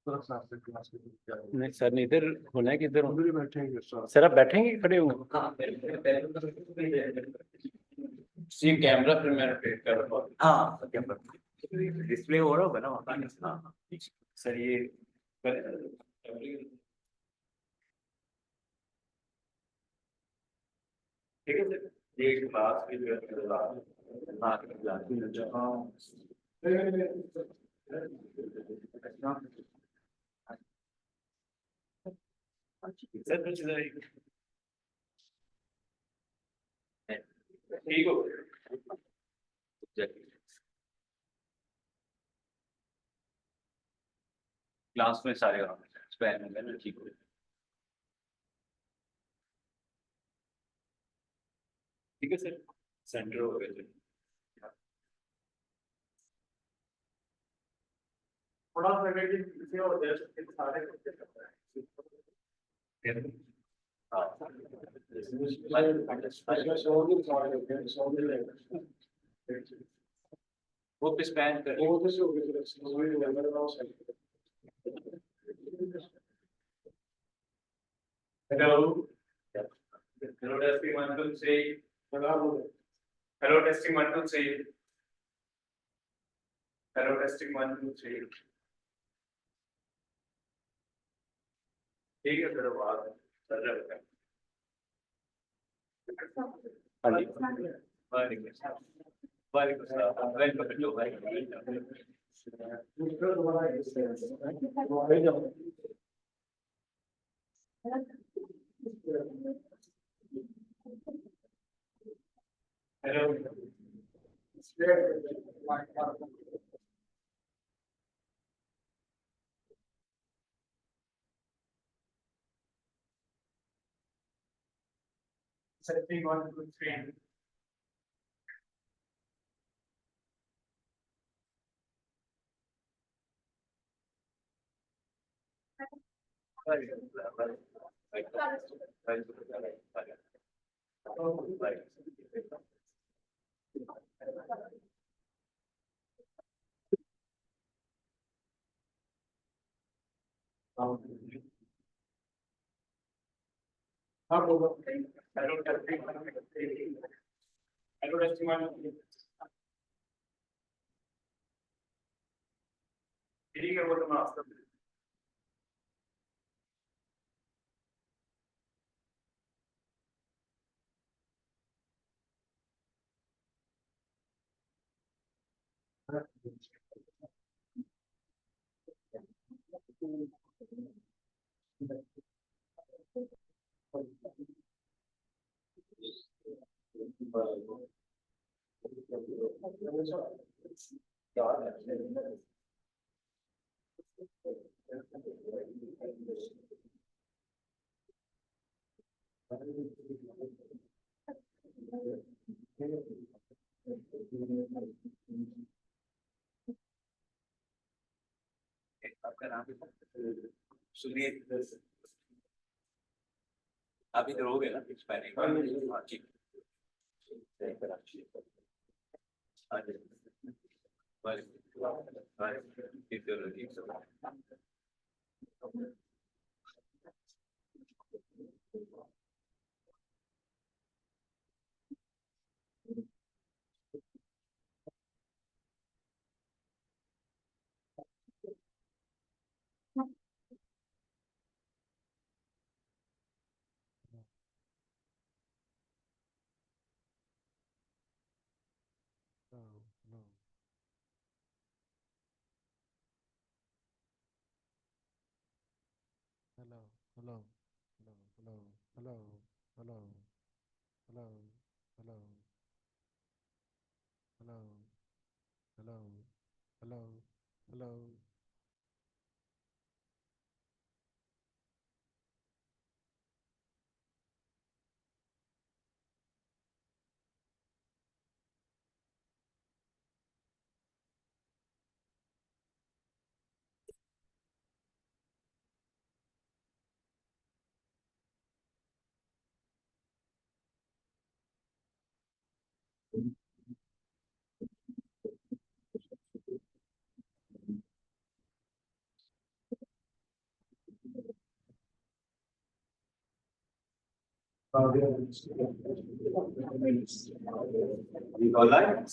नहीं सर, नहीं इधर होना है कि इधर उधर ही बैठेंगे सर। सर आप बैठेंगे कि खड़े होंगे? सी कैमरा फिर मैं रोटेट कर रहा हूँ। हाँ कैमरा डिस्प्ले हो रहा होगा ना वहाँ पे। हाँ सर ये ठीक है सर, ये क्लास की जो है हाँ सर कुछ ठीक हो क्लास में सारे स्पैन में ना ठीक हो। ठीक है सर, सेंटर हो गया सर। थोड़ा सा से और सारे वो पे स्पैन कर hello hello testing 1 2 3 hello testing 1 2 3 hello testing 1 2 3 ठीक है सर बात कर रहे हैं। हाँ जी वालेकुम अस्सलाम वालेकुम अस्सलाम welcome to hello testing 1 2 3 hello testing 1 ठीक है वो तो माफ कर आपका नाम सुनिए आप इधर हो गए ना पहले हाँ ठीक Hello, hello, hello, hello, hello, hello, hello, hello, hello, hello, hello, hello. Online?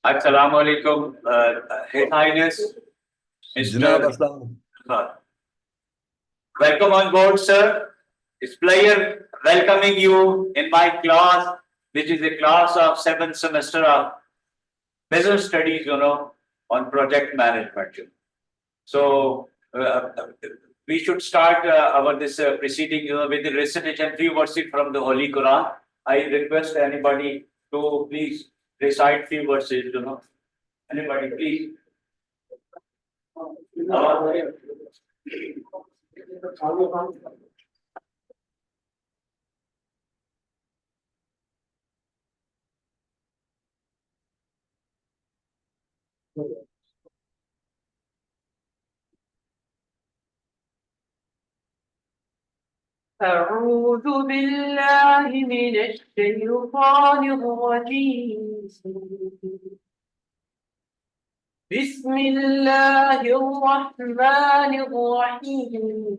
Assalamu alaikum, His Highness, Janab, Mr. Aslam. Welcome on board, sir. It's pleasure welcoming you in my class, which is a class of 7th semester of business studies, on project management. So we should start our this proceeding, with the recitation few verses from the Holy Quran. I request anybody to please recite few verses, Anybody, please. أعوذ بالله من الشيطان الرجيم بسم الله الرحمن الرحيم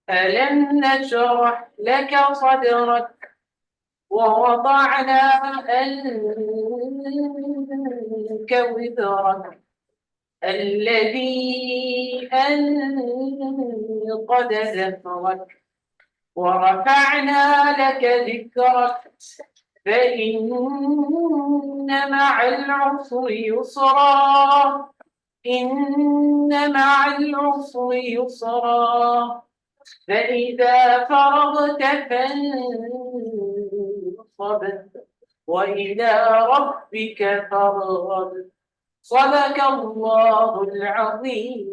ألم نشرح لك صدرك ووضعنا عنك وزرك الذي أنقض ظهرك ورفعنا لك ذكرك فإن مع العسر يسرا إن مع العسر يسرا فإذا فرغت فانصب وإلى ربك فارغب صدق الله العظيم.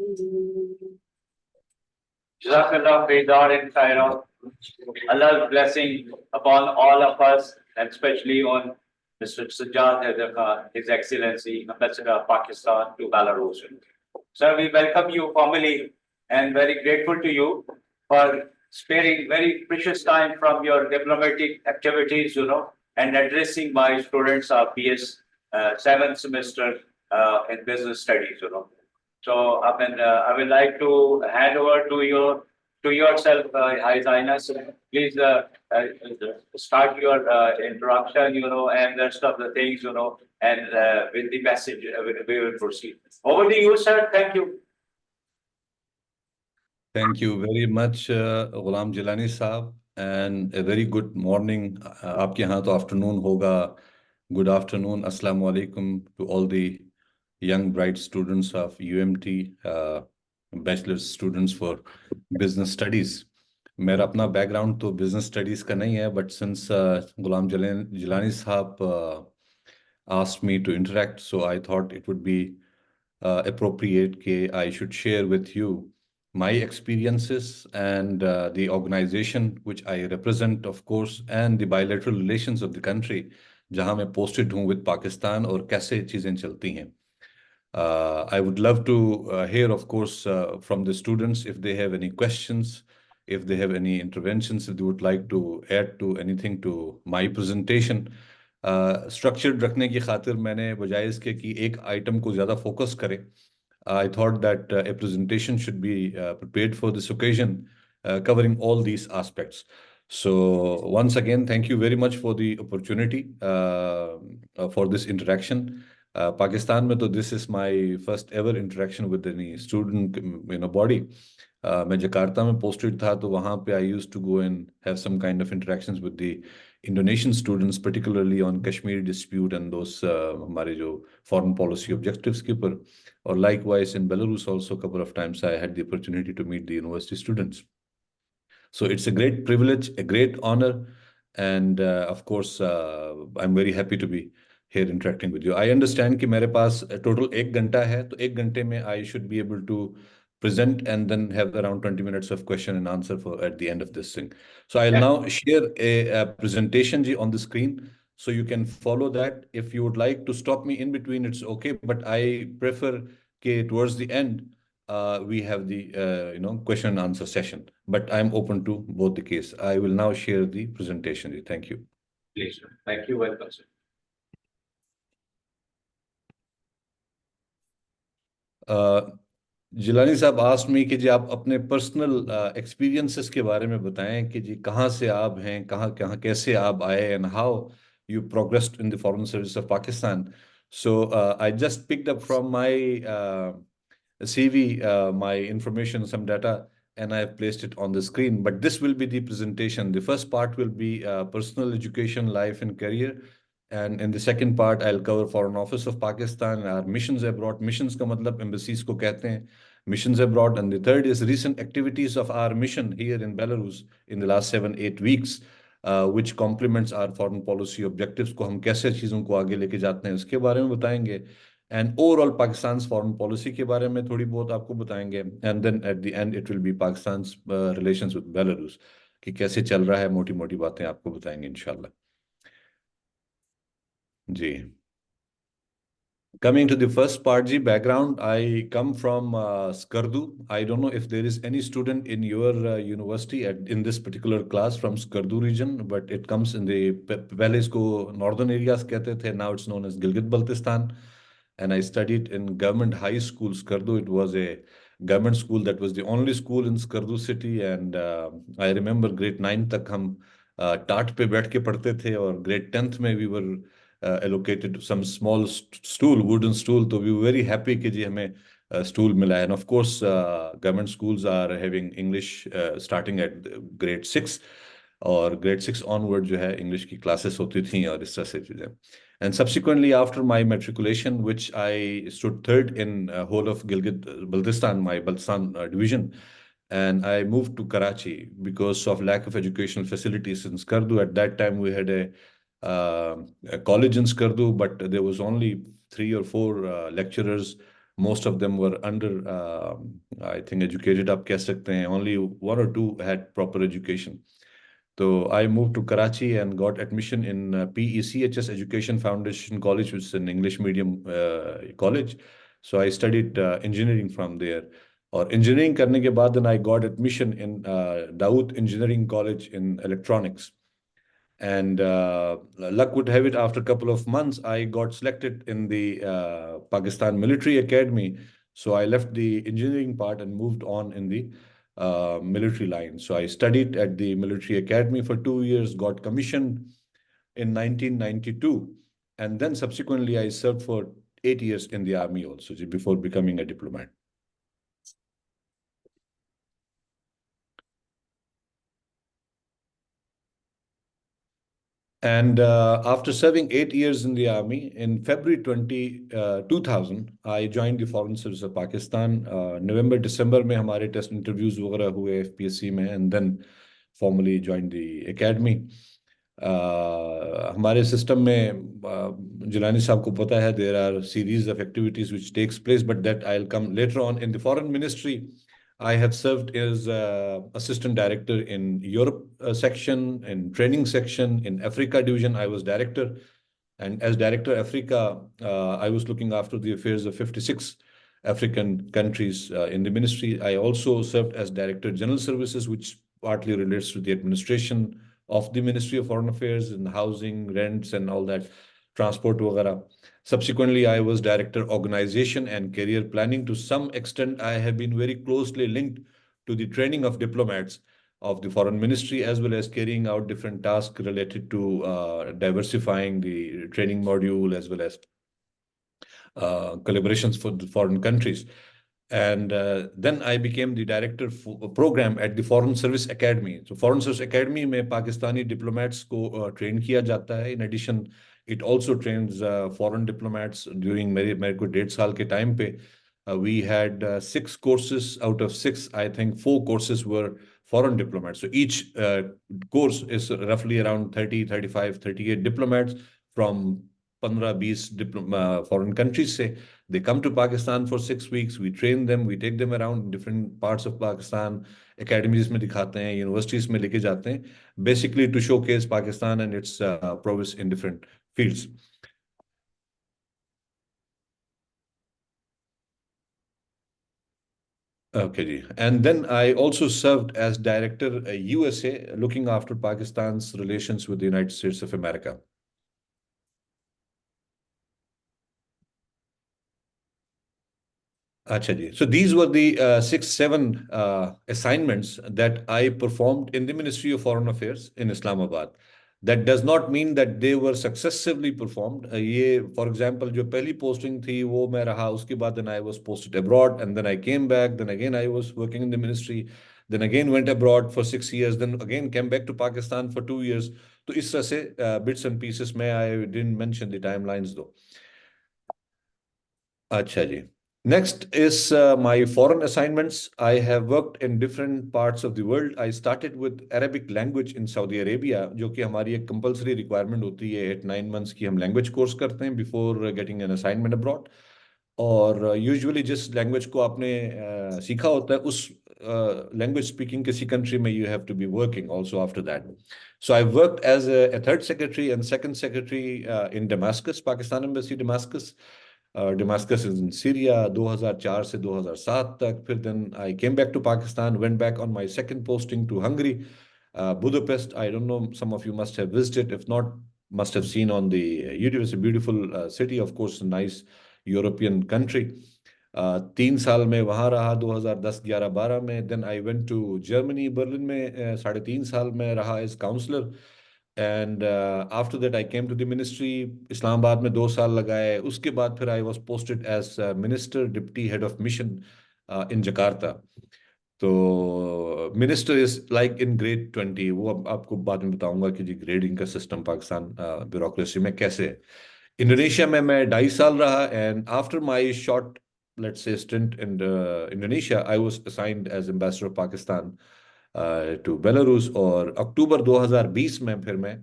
Jazakallah Faidar and Khairah. Allah's blessing upon all of us, and especially on Mr. Sajjad Khan, His Excellency, Ambassador of Pakistan to Belarus. Sir, we welcome you formally and very grateful to you for sparing very precious time from your diplomatic activities, and addressing my students of PS 7th semester in business studies, So I would like to hand over to yourself, His Highness. Please start your introduction, and the rest of the things, and with the message we will proceed. Over to you, sir. Thank you. Thank you very much, Ghulam Jilani Saab, and a very good morning. Aapke yahan to afternoon hoga. Good afternoon. Assalamu alaikum to all the young bright students of UMT, bachelor's students for business studies. मेरा अपना background तो business studies का नहीं है, but since Ghulam Jilani Saab asked me to interact, so I thought it would be appropriate that I should share with you my experiences and the organization which I represent, of course, and the bilateral relations of the country, जहाँ मैं posted हूँ with Pakistan और कैसे चीजें चलती हैं. I would love to hear, of course, from the students if they have any questions, if they have any interventions, if they would like to add to anything to my presentation. Structured रखने की खातिर मैंने बजाय इसके कि एक item को ज़्यादा focus करे. I thought that a presentation should be prepared for this occasion, covering all these aspects. So once again, thank you very much for the opportunity for this interaction. Pakistan में तो this is my first ever interaction with any student body. मैं Jakarta में posted था तो वहाँ पे I used to go and have some kind of interactions with the Indonesian students, particularly on Kashmir dispute and those हमारे जो foreign policy objectives के ऊपर. Or likewise in Belarus also a couple of times I had the opportunity to meet the university students. So it's a great privilege, a great honor, and of course I'm very happy to be here interacting with you. I understand कि मेरे पास total 1 घंटा है, तो 1 घंटे में I should be able to present and then have around 20 minutes of question and answer for at the end of this thing. So I'll now share a presentation on the screen, so you can follow that. If you would like to stop me in between, it's okay, but I prefer towards the end we have the question and answer session. But I'm open to both the case. I will now share the presentation. Thank you. Please, sir. Thank you. Welcome, sir. Jilani साहब asked me कि जी आप अपने personal experiences के बारे में बताएं कि जी कहाँ से आप हैं, कहाँ कहाँ कैसे आप आए, and how you progressed in the Foreign Service of Pakistan. So I just picked up from my CV my information, some data, and I have placed it on the screen. But this will be the presentation. The first part will be personal education, life and career. And in the second part, I'll cover Foreign Office of Pakistan, our missions abroad. Missions का मतलब embassies को कहते हैं, missions abroad. And the third is recent activities of our mission here in Belarus in the last 7-8 weeks, which complements our foreign policy objectives. को हम कैसे चीज़ों को आगे लेके जाते हैं उसके बारे में बताएंगे. And overall Pakistan's foreign policy के बारे में थोड़ी बहुत आपको बताएंगे. And then at the end it will be Pakistan's relations with Belarus कि कैसे चल रहा है, मोटी मोटी बातें आपको बताएंगे इंशाल्लाह. जी. Coming to the first part, ji, background, I come from Skardu. I don't know if there is any student in your university in this particular class from Skardu region, but it comes in the पहले इसको northern areas कहते थे, now it's known as Gilgit-Baltistan. And I studied in government high school, Skardu. It was a government school that was the only school in Skardu city. And I remember grade 9 तक हम टाट पे बैठ के पढ़ते थे, और grade 10th में we were allocated some small stool, wooden stool. So we were very happy कि जी हमें stool मिला है. And of course, government schools are having English starting at grade 6, और grade 6 onward जो है English की classes होती थी और इस तरह से चीजें. And subsequently, after my matriculation, which I stood third in whole of Gilgit-Baltistan, my Baltistan division, and I moved to Karachi because of lack of educational facilities in Skardu. At that time, we had a college in Skardu, but there was only 3 or 4 lecturers. Most of them were under, I think, educated. आप कह सकते हैं, only 1 or 2 had proper education. So I moved to Karachi and got admission in PECHS Education Foundation College, which is an English medium college. So I studied engineering from there. और engineering करने के बाद then I got admission in Dawood Engineering College in electronics. And luck would have it, after a couple of months, I got selected in the Pakistan Military Academy. So I left the engineering part and moved on in the military line. So I studied at the Military Academy for 2 years, got commissioned in 1992. And then subsequently, I served for 8 years in the army also, before becoming a diplomat. And after serving 8 years in the army, in February 2000, I joined the Foreign Service of Pakistan. November, December में हमारे test interviews वगैरह हुए FPSC में, and then formally joined the academy. हमारे system में जिलानी साहब को पता है, there are series of activities which takes place, but that I'll come later on. In the Foreign Ministry, I have served as assistant director in Europe section, in training section, in Africa division. I was director, and as director Africa, I was looking after the affairs of 56 African countries in the ministry. I also served as director general services, which partly relates to the administration of the Ministry of Foreign Affairs and housing, rents, and all that, transport वगैरह. Subsequently, I was director organization and career planning. To some extent, I have been very closely linked to the training of diplomats of the Foreign Ministry, as well as carrying out different tasks related to diversifying the training module, as well as collaborations for the foreign countries. And then I became the director for program at the Foreign Service Academy. So Foreign Service Academy में Pakistani diplomats को train किया जाता है. In addition, it also trains foreign diplomats. During मेरे को 1.5 साल के time पे we had 6 courses. Out of 6, I think 4 courses were foreign diplomats. So each course is roughly around 30, 35, 38 diplomats from 15-20 foreign countries से. They come to Pakistan for 6 weeks. We train them. We take them around different parts of Pakistan. Academies में दिखाते हैं, universities में लेके जाते हैं. Basically to showcase Pakistan and its prowess in different fields. Okay, ji. And then I also served as director USA, looking after Pakistan's relations with the United States of America. Acha ji. So these were the 6-7 assignments that I performed in the Ministry of Foreign Affairs in Islamabad. That does not mean that they were successively performed. ये, for example, जो पहली posting थी वो मैं रहा, उसके बाद then I was posted abroad, and then I came back, then again I was working in the ministry, then again went abroad for 6 years, then again came back to Pakistan for 2 years. तो इस तरह से bits and pieces में I didn't mention the timelines though. अच्छा जी. Next is my foreign assignments. I have worked in different parts of the world. I started with Arabic language in Saudi Arabia, जो कि हमारी एक compulsory requirement होती है. 8-9 months की हम language course करते हैं before getting an assignment abroad. और usually जिस language को आपने सीखा होता है उस language speaking किसी country में you have to be working also after that. So I worked as a third secretary and second secretary in Damascus, Pakistan Embassy, Damascus. Damascus is in Syria, 2004 से 2007 तक. फिर then I came back to Pakistan, went back on my second posting to Hungary, Budapest. I don't know, some of you must have visited. If not, must have seen on the YouTube. It's a beautiful city, of course, a nice European country. 3 साल में वहाँ रहा, 2010, 11, 12 में. Then I went to Germany, Berlin में 3.5 साल में रहा as counselor. And after that I came to the ministry. Islamabad में 2 साल लगाए. उसके बाद फिर I was posted as minister, deputy head of mission in Jakarta. तो minister is like in grade 20. वो अब आपको बाद में बताऊंगा कि जी grading का system पाकिस्तान bureaucracy में कैसे है. Indonesia में मैं 2.5 साल रहा. And after my short, let's say, stint in Indonesia, I was assigned as ambassador of Pakistan to Belarus. और अक्टूबर 2020 में फिर मैं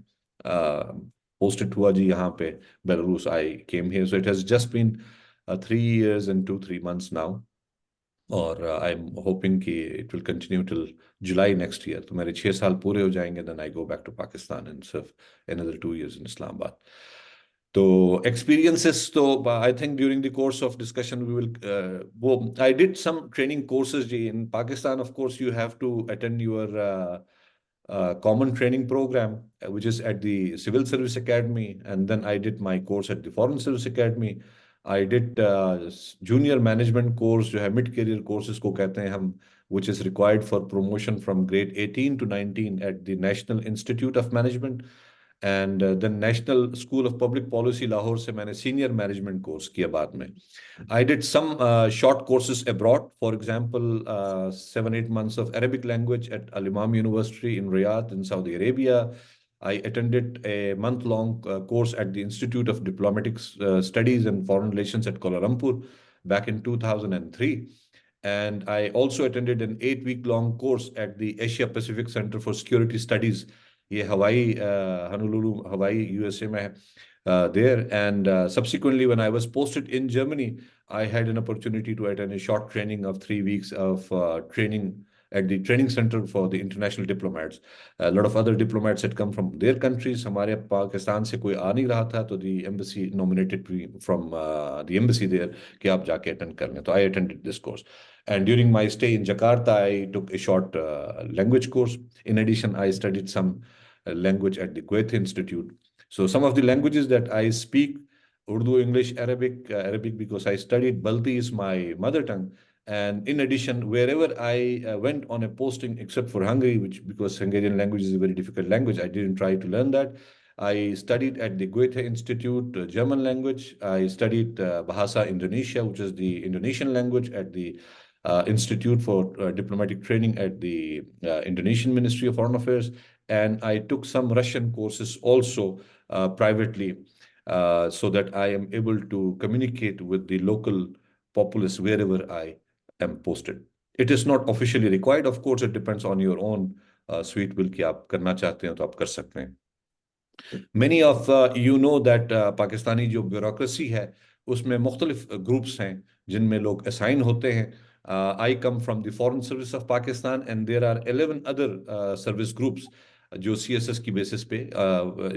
posted हुआ जी यहाँ पे Belarus. I came here, so it has just been 3 years and 2-3 months now. और I'm hoping कि it will continue till July next year. तो मेरे 6 साल पूरे हो जाएंगे. Then I go back to Pakistan and serve another 2 years in Islamabad. So experiences, so I think during the course of discussion we will I did some training courses in Pakistan. Of course, you have to attend your common training program, which is at the Civil Service Academy, and then I did my course at the Foreign Service Academy. I did junior management course, जो है mid career courses को कहते हैं हम, which is required for promotion from grade 18 to 19 at the National Institute of Management. And then National School of Public Policy Lahore से मैंने senior management course किया बाद में. I did some short courses abroad. For example, 7-8 months of Arabic language at Al Imam University in Riyadh in Saudi Arabia. I attended a month-long course at the Institute of Diplomatic Studies and Foreign Relations at Kuala Lumpur back in 2003. And I also attended an 8-week-long course at the Asia Pacific Center for Security Studies. ये हवाई Honolulu, Hawaii, USA में है there. And subsequently, when I was posted in Germany, I had an opportunity to attend a short training of 3 weeks of training at the training center for the international diplomats. A lot of other diplomats had come from their countries. हमारे पाकिस्तान से कोई आ नहीं रहा था, तो the embassy nominated me from the embassy there कि आप जाके attend कर लें. तो I attended this course. And during my stay in Jakarta, I took a short language course. In addition, I studied some language at the Goethe Institute. So some of the languages that I speak, Urdu, English, Arabic because I studied. Balti is my mother tongue. And in addition, wherever I went on a posting, except for Hungary, which because Hungarian language is a very difficult language, I didn't try to learn that. I studied at the Goethe Institute, German language. I studied Bahasa Indonesia, which is the Indonesian language, at the Institute for Diplomatic Training at the Indonesian Ministry of Foreign Affairs. And I took some Russian courses also privately so that I am able to communicate with the local populace wherever I am posted. It is not officially required. Of course, it depends on your own sweet will कि आप करना चाहते हैं तो आप कर सकते हैं. Many of you know that Pakistani जो ब्यूरोक्रेसी है उसमें मुख्तलिफ ग्रुप्स हैं जिनमें लोग असाइन होते हैं. I come from the foreign service of Pakistan and there are 11 other service groups जो CSS की बेसिस पे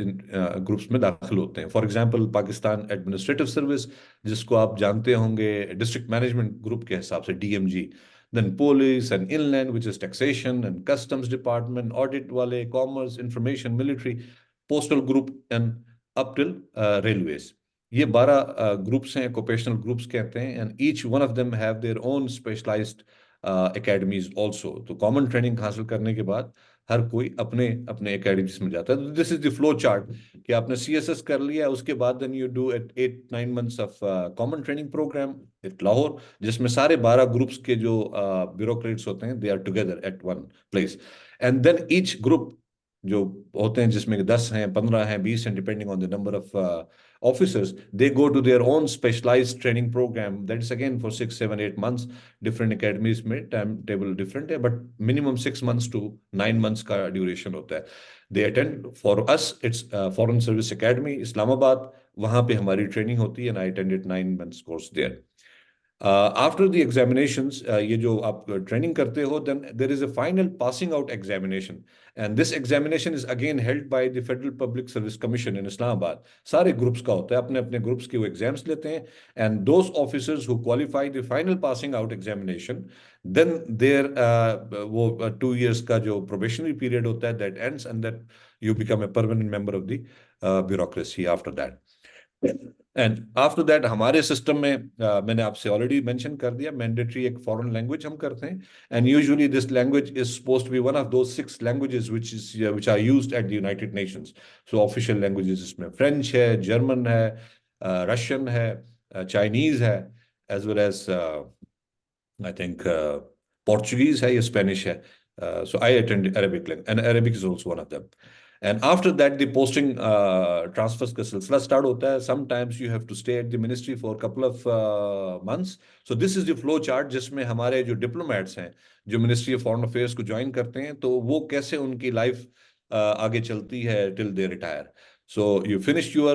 इन ग्रुप्स में दाखिल होते हैं. For example Pakistan administrative service, जिसको आप जानते होंगे डिस्ट्रिक्ट मैनेजमेंट ग्रुप के हिसाब से DMG. Then police and inland, which is taxation and customs department, audit wale, commerce, information, military, postal group and up till railways. ये 12 ग्रुप्स हैं, ऑक्यूपेशनल ग्रुप्स कहते हैं, and each one of them have their own specialised academies also. तो common training हासिल करने के बाद हर कोई अपने अपने एकेडमीज में जाता है. तो this is the flow chart कि आपने CSS कर लिया, उसके बाद then you do at 8-9 months of common training program at Lahore, जिसमें सारे 12 ग्रुप्स के जो ब्यूरोक्रेट्स होते हैं they are together at one place. And then each group जो होते हैं, जिसमें 10 हैं, 15 हैं, 20 हैं, depending on the number of officers, they go to their own specialized training program. That is again for 6, 7, 8 months. Different academies में timetable different है, but minimum 6 months to 9 months का duration होता है. They attend. For us, it's Foreign Service Academy, Islamabad. वहाँ पे हमारी training होती है, and I attended 9 months course there. After the examinations, ये जो आप ट्रेनिंग करते हो, then there is a final passing out examination, and this examination is again held by the Federal Public Service Commission in Islamabad. सारे groups का होता है, अपने अपने ग्रुप्स के वो एग्जाम्स लेते हैं, and those officers who qualify the final passing out examination, then their वो 2 years का जो probationary period होता है, that ends, and that you become a permanent member of the bureaucracy after that. And after that हमारे system में मैंने आपसे already mention कर दिया, मैंडेटरी एक फॉरेन लैंग्वेज हम करते हैं, and usually this language is supposed to be one of those 6 languages which are used at the United Nations. So official languages इसमें फ्रेंच है, जर्मन है, रशियन है, चाइनीज है, as well as I think Portuguese है या Spanish है. So I attend Arabic, and Arabic is also one of them. And after that, the posting transfers का सिलसिला start होता है. Sometimes you have to stay at the ministry for a couple of months. So this is the flow chart जिसमें हमारे जो diplomats हैं, जो Ministry of Foreign Affairs को join करते हैं, तो वो कैसे उनकी life आगे चलती है till they retire. So you finish your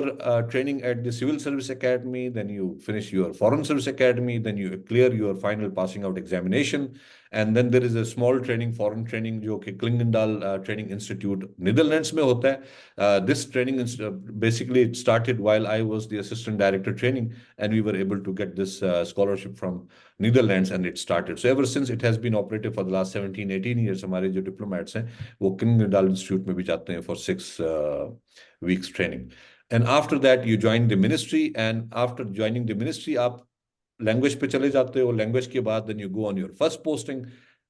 training at the Civil Service Academy, then you finish your Foreign Service Academy, then you clear your final passing out examination, and then there is a small training, foreign training, जो कि Klingendal Training Institute, Netherlands में होता है. This training basically it started while I was the Assistant Director Training, and we were able to get this scholarship from Netherlands, and it started. So ever since it has been operative for the last 17-18 years. हमारे जो diplomats हैं वो Klingendal Institute में भी जाते हैं for 6 weeks training. And after that you join the ministry, and after joining the ministry आप language पे चले जाते हो. लैंग्वेज के बाद then you go on your first posting.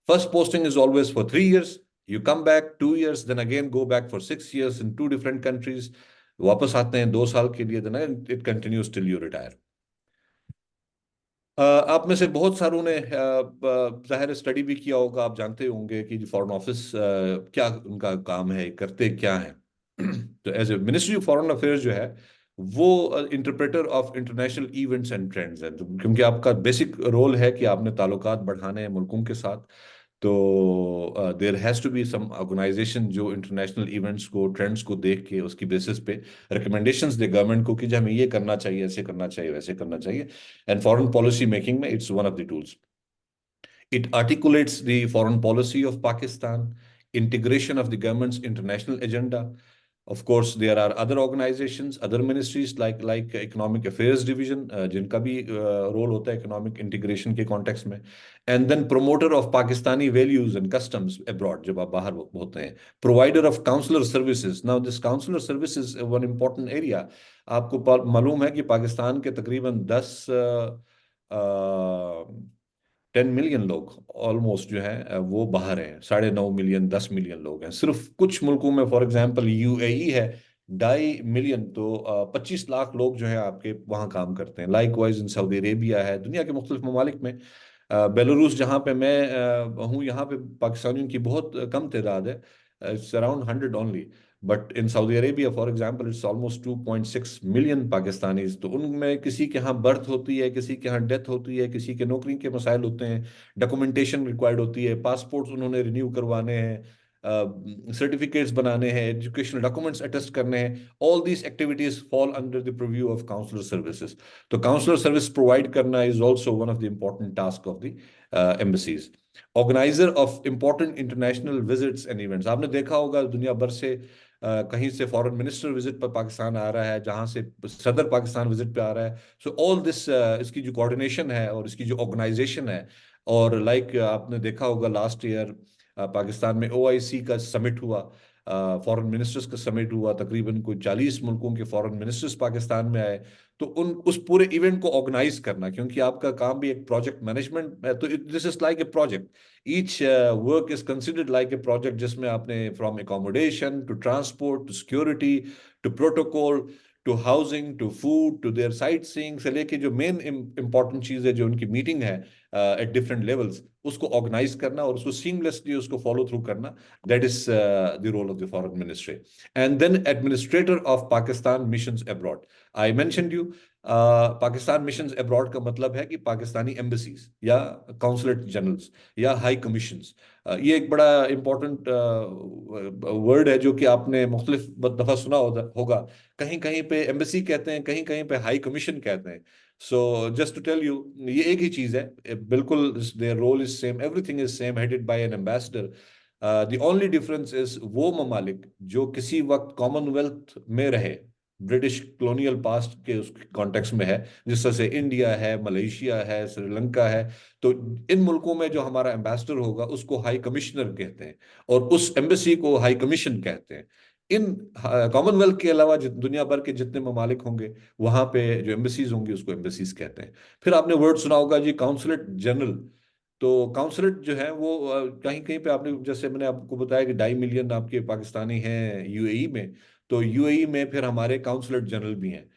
First posting is always for 3 years. You come back 2 years, then again go back for 6 years in 2 different countries. वापस आते हैं 2 साल के लिए, then it continues till you retire. आप में से बहुत सारों ने ज़ाहिर स्टडी भी किया होगा, आप जानते होंगे कि फॉरेन ऑफिस क्या उनका काम है, करते क्या हैं. तो as a ministry of foreign affairs जो है वो interpreter of international events and trends है. तो क्योंकि आपका बेसिक रोल है कि आपने ताल्लुकात बढ़ाने हैं मुल्कों के साथ, तो there has to be some organization जो इंटरनेशनल इवेंट्स को, ट्रेंड्स को देख के उसकी बेसिस पे रिकमेंडेशंस दे गवर्नमेंट को कि जो हमें ये करना चाहिए, ऐसे करना चाहिए, वैसे करना चाहिए. एंड फॉरेन पॉलिसी मेकिंग में it's one of the tools. It articulates the foreign policy of Pakistan, integration of the government's international agenda. Of course, there are other organizations, other ministries like Economic Affairs Division, जिनका भी role होता है economic integration के context में. And then promoter of Pakistani values and customs abroad, जब आप बाहर होते हैं. Provider of consular services. Now this consular service is one important area. आपको मालूम है कि पाकिस्तान के तकरीबन 10 मिलियन लोग ऑलमोस्ट जो है वो बाहर हैं. 9.5 मिलियन, 10 मिलियन लोग हैं. सिर्फ कुछ मुल्कों में, फॉर एग्जांपल UAE है 2.5 मिलियन, तो 25 लाख लोग जो है आपके वहाँ काम करते हैं. लाइकवाइज इन सऊदी अरेबिया है, दुनिया के मुख्तलिफ ममालिक में. बेलारूस जहाँ पे मैं हूँ, यहाँ पे पाकिस्तानियों की बहुत कम तादाद है, it's around 100 only. But in Saudi Arabia for example it's almost 2.6 million Pakistanis. तो उनमें किसी के यहाँ बर्थ होती है, किसी के यहाँ डेथ होती है, किसी के नौकरी के मसाइल होते हैं, डॉक्यूमेंटेशन रिक्वायर्ड होती है, पासपोर्ट्स उन्होंने रिन्यू करवाने हैं, सर्टिफिकेट्स बनाने हैं, एजुकेशनल डॉक्यूमेंट्स अटेस्ट करने हैं, all these activities fall under the preview of consular services. तो काउंसलर सर्विस प्रोवाइड करना is also one of the important task of the embassies. Organizer of important international visits and events, आपने देखा होगा दुनिया भर से कहीं से फॉरेन मिनिस्टर विजिट पर पाकिस्तान आ रहा है, जहां से सदर पाकिस्तान विजिट पे आ रहा है। सो ऑल दिस, इसकी जो कोऑर्डिनेशन है और इसकी जो ऑर्गेनाइजेशन है, और लाइक आपने देखा होगा लास्ट ईयर पाकिस्तान में OIC का समिट हुआ, फॉरेन मिनिस्टर्स का समिट हुआ, तकरीबन कोई 40 मुल्कों के फॉरेन मिनिस्टर्स पाकिस्तान में आए। तो उस पूरे इवेंट को ऑर्गेनाइज करना, क्योंकि आपका काम भी एक प्रोजेक्ट मैनेजमेंट है, तो this is like a project. Each work is considered like a project, जिसमें आपने from accommodation to transport to security to protocol to housing to food to their sightseeing से लेके जो मेन इंपॉर्टेंट चीज है, जो उनकी मीटिंग है एट डिफरेंट लेवल्स, उसको ऑर्गेनाइज करना और उसको सीमलेसली उसको फॉलो थ्रू करना, that is the role of the foreign ministry. And then administrator of Pakistan missions abroad, I mentioned you, Pakistan missions abroad का मतलब है कि पाकिस्तानी एम्बेसीज या काउंसलेट जनरल्स या हाई कमीशंस। ये एक बड़ा इंपॉर्टेंट वर्ड है जो कि आपने मुख्तलिफ दफा सुना होगा। कहीं कहीं पे एम्बेसी कहते हैं, कहीं कहीं पे हाई कमीशन कहते हैं। So just to tell you, ये एक ही चीज है, बिल्कुल their role is same, everything is same, headed by an ambassador. The only difference is वो ममालिक जो किसी वक्त कॉमनवेल्थ में रहे, ब्रिटिश कॉलोनियल पास्ट के उस कॉन्टेक्स्ट में है, जिस तरह से इंडिया है, मलेशिया है, श्रीलंका है, तो इन मुल्कों में जो हमारा एम्बेसडर होगा उसको हाई कमिश्नर कहते हैं, और उस एम्बेसी को हाई कमीशन कहते हैं। इन कॉमनवेल्थ के अलावा दुनिया भर के जितने ममालिक होंगे, वहां पे जो एम्बेसीज होंगी उसको एम्बेसीज कहते हैं। फिर आपने वर्ड सुना होगा जी, काउंसलेट जनरल। तो काउंसलेट जो है वो कहीं कहीं पे, आपने जैसे मैंने आपको बताया कि 2.5 मिलियन आपके पाकिस्तानी हैं UAE में, तो UAE में फिर हमारे काउंसलेट जनरल भी हैं।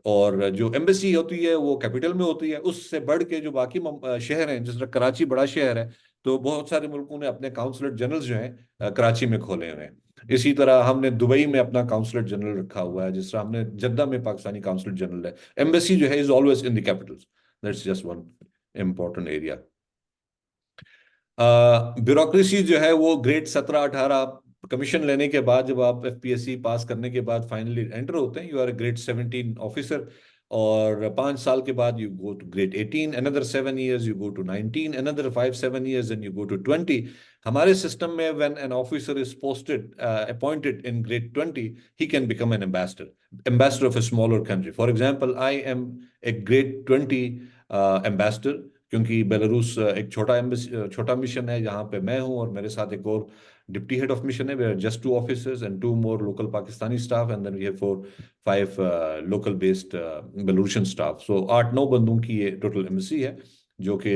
और जो एम्बेसी होती है वो कैपिटल में होती है, उससे बढ़ के जो बाकी शहर हैं, जिस तरह कराची बड़ा शहर है, तो बहुत सारे मुल्कों ने अपने काउंसलेट जनरल जो हैं कराची में खोले हुए हैं। इसी तरह हमने दुबई में अपना काउंसलेट जनरल रखा हुआ है, जिस तरह हमने जद्दा में पाकिस्तानी काउंसलेट जनरल है। एम्बेसी जो है is always in the Capitals, that's just one important area. Bureaucracy जो है वो ग्रेड 17-18 कमीशन लेने के बाद, जब आप FPSC पास करने के बाद फाइनली एंटर होते हैं, यू आर ग्रेड 17 ऑफिसर, और 5 साल के बाद you go to grade 18, another 7 years you go to 19, another 5-7 years and you go to 20। हमारे सिस्टम में when an officer is posted appointed in grade 20, he can become an ambassador of a smaller country. For example, I am a grade 20 ambassador, क्योंकि Belarus एक छोटा mission है, जहाँ पे मैं हूँ और मेरे साथ एक और डिप्टी हेड ऑफ मिशन है। We are just 2 officers and 2 more local Pakistani staff, and then we have 4-5 local based Belarusian staff. So 8-9 बंदों की ये टोटल एम्बेसी है जो कि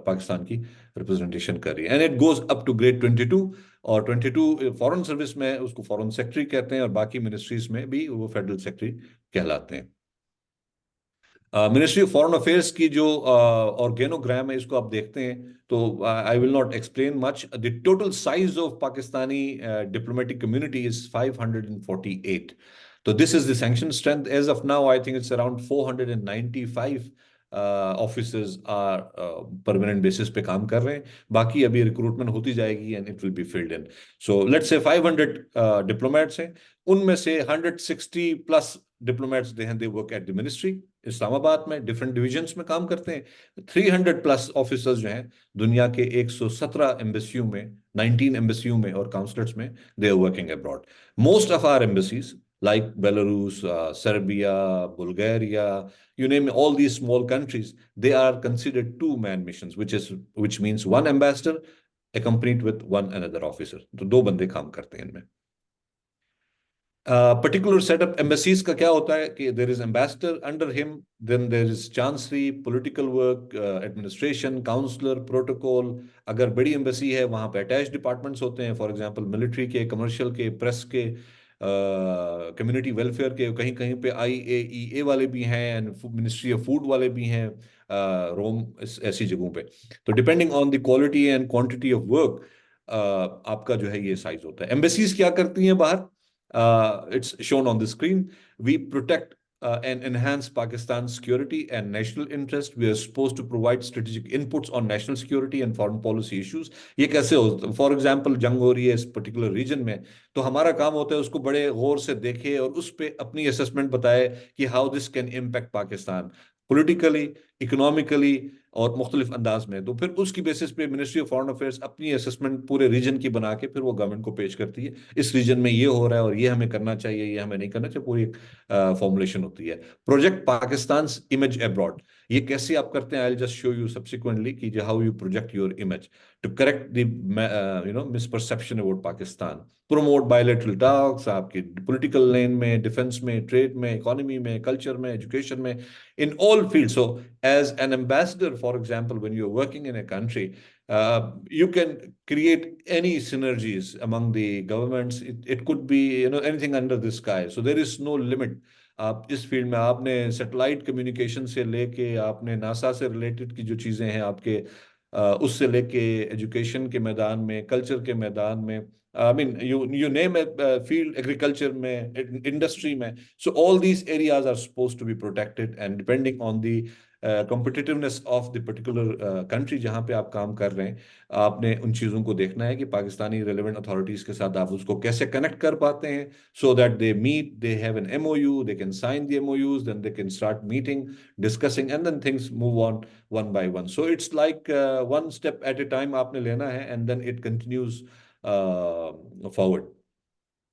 पाकिस्तान की रिप्रेजेंटेशन कर रही है, and it goes up to grade 22। और 22 फॉरेन सर्विस में उसको फॉरेन सेक्रेटरी कहते हैं, और बाकी मिनिस्ट्रीज में भी वो फेडरल सेक्रेटरी कहलाते हैं। मिनिस्ट्री ऑफ फॉरेन अफेयर्स की जो ऑर्गेनोग्राम है, इसको आप देखते हैं तो I will not explain much. The total size of Pakistani diplomatic community is 548। तो this is the sanction strength as of now. I think it's around 495 officers are permanent basis पे काम कर रहे हैं। बाकी अभी रिक्रूटमेंट होती जाएगी and it will be filled in. So let's say 500 diplomats हैं, उनमें से 160 plus diplomats they work at the ministry Islamabad में, डिफरेंट डिविजन्स में काम करते हैं। 300 प्लस ऑफिसर्स जो हैं दुनिया के 117 एम्बेसियों में, 19 एम्बेसियों में और काउंसलेट्स में, they are working abroad. Most of our embassies like Belarus, Serbia, Bulgaria, you name it, all these small countries, they are considered two-man missions, which means one ambassador accompanied with one another officer. तो 2 बंदे काम करते हैं इनमें। Particular setup embassies का क्या होता है कि there is ambassador, under him then there is chancery, political work, administration, consular, protocol. अगर बड़ी एम्बेसी है वहां पे अटैच डिपार्टमेंट्स होते हैं, फॉर एग्जांपल मिलिट्री के, कमर्शियल के, प्रेस के, कम्युनिटी वेलफेयर के, कहीं कहीं पे IAEA वाले भी हैं, एंड मिनिस्ट्री ऑफ फूड वाले भी हैं, रोम, ऐसी जगहों पे। तो depending on the quality and quantity of work आपका जो है ये साइज होता है। एम्बेसीज क्या करती हैं बाहर? It's shown on the screen. We protect and enhance Pakistan's security and national interest. We are supposed to provide strategic inputs on national security and foreign policy issues. ये कैसे हो? फॉर एग्जाम्पल जंग हो रही है इस पर्टिकुलर रीजन में, तो हमारा काम होता है उसको बड़े गौर से देखे और उस पर अपनी असेसमेंट बताए कि how this can impact Pakistan politically, economically और मुख्तलिफ अंदाज में। तो फिर उसकी बेसिस पे मिनिस्ट्री ऑफ फॉरेन अफेयर्स अपनी असेसमेंट पूरे रीजन की बना के फिर वो गवर्नमेंट को पेश करती है, इस रीजन में ये हो रहा है और ये हमें करना चाहिए, ये हमें नहीं करना चाहिए, पूरी फॉर्मुलेशन होती है। प्रोजेक्ट पाकिस्तान इमेज अब्रॉड, ये कैसे आप करते हैं? I will just show you subsequently कि how you project your image to correct the misperception about Pakistan. Promote bilateral talks, आपकी पॉलिटिकल लेन में, डिफेंस में, ट्रेड में, इकोनॉमी में, कल्चर में, एजुकेशन में, in all fields. So as an ambassador, for example, when you're working in a country, you can create any synergies among the governments. It could be, anything under the sky. So there is no limit. आप इस field में आपने satellite communication से लेके आपने NASA से related की जो चीज़ें हैं आपके उससे लेके एजुकेशन के मैदान में, कल्चर के मैदान में, I mean, you name a field, agriculture में, industry में. So all these areas are supposed to be protected, and depending on the competitiveness of the particular country जहाँ पे आप काम कर रहे हैं, आपने उन चीज़ों को देखना है कि पाकिस्तानी relevant authorities के साथ आप उसको कैसे connect कर पाते हैं, so that they meet, they have an MOU, they can sign the MOUs, then they can start meeting, discussing, and then things move on one by one. So it's like one step at a time आपने लेना है, and then it continues forward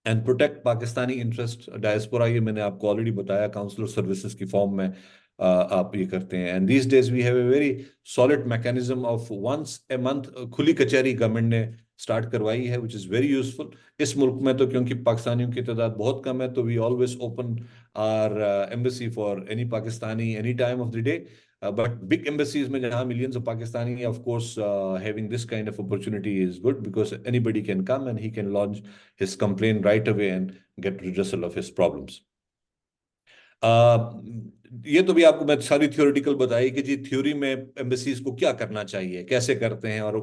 and protect Pakistani interest diaspora। ये मैंने आपको already बताया, counsellor services की form में आप ये करते हैं। And these days we have a very solid mechanism of once a month खुली कचहरी गवर्नमेंट ने स्टार्ट करवाई है, विच इज़ वेरी यूजफुल। इस मुल्क में तो क्योंकि पाकिस्तानियों की तादाद बहुत कम है, तो we always open our embassy for any Pakistani any time of the day. But big embassies में जहाँ millions of Pakistani, of course, having this kind of opportunity is good because anybody can come and he can launch his complaint right away and get redressal of his problems. ये तो भी आपको मैं सारी theoretical बताई कि जी theory में embassies को क्या करना चाहिए, कैसे करते हैं, और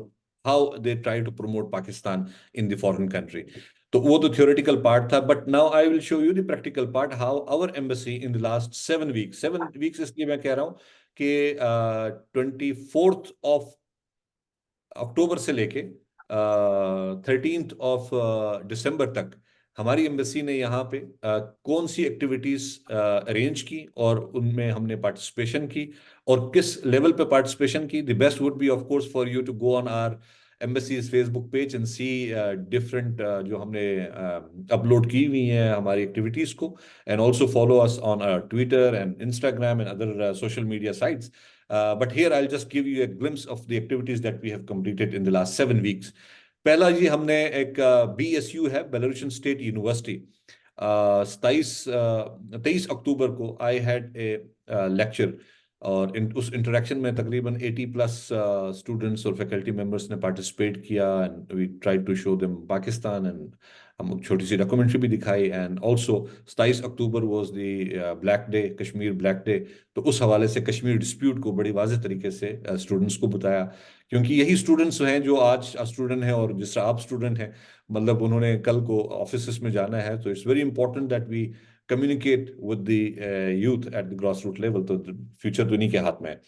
how they try to promote Pakistan in the foreign country. तो वो तो थियोरिटिकल पार्ट था, but now I will show you the practical part, how our embassy in the last 7 weeks इसलिए मैं कह रहा हूँ कि 24 ऑफ अक्टूबर से लेके 13 ऑफ दिसंबर तक हमारी एम्बेसी ने यहाँ पे कौन सी एक्टिविटीज अरेंज की और उनमें हमने पार्टिसिपेशन की और किस लेवल पे पार्टिसिपेशन की। The best would be of course for you to go on our embassies Facebook page and see different जो हमने अपलोड की हुई हैं हमारी एक्टिविटीज को, and also follow us on Twitter and Instagram and other social media sites. But here I'll just give you a glimpse of the activities that we have completed in the last 7 weeks. पहला जी हमने एक BSU है, Belarusian state university, 23 अक्टूबर को I had a lecture, और उस interaction में तकरीबन 80+ students और फैकल्टी मेंबर्स ने पार्टिसिपेट किया, and we try to show them Pakistan, and हम छोटी सी डॉक्यूमेंट्री भी दिखाई। And also 27 October was the black day, Kashmir black day, तो उस हवाले से कश्मीर डिस्प्यूट को बड़ी वाज़ेह तरीके से स्टूडेंट्स को बताया, क्योंकि यही स्टूडेंट्स हैं जो आज स्टूडेंट हैं, और जिस तरह आप स्टूडेंट हैं, मतलब उन्होंने कल को ऑफिस में जाना है, तो it's very important that we communicate with the youth at the grass root level. तो फ्यूचर तो इन्हीं के हाथ में है।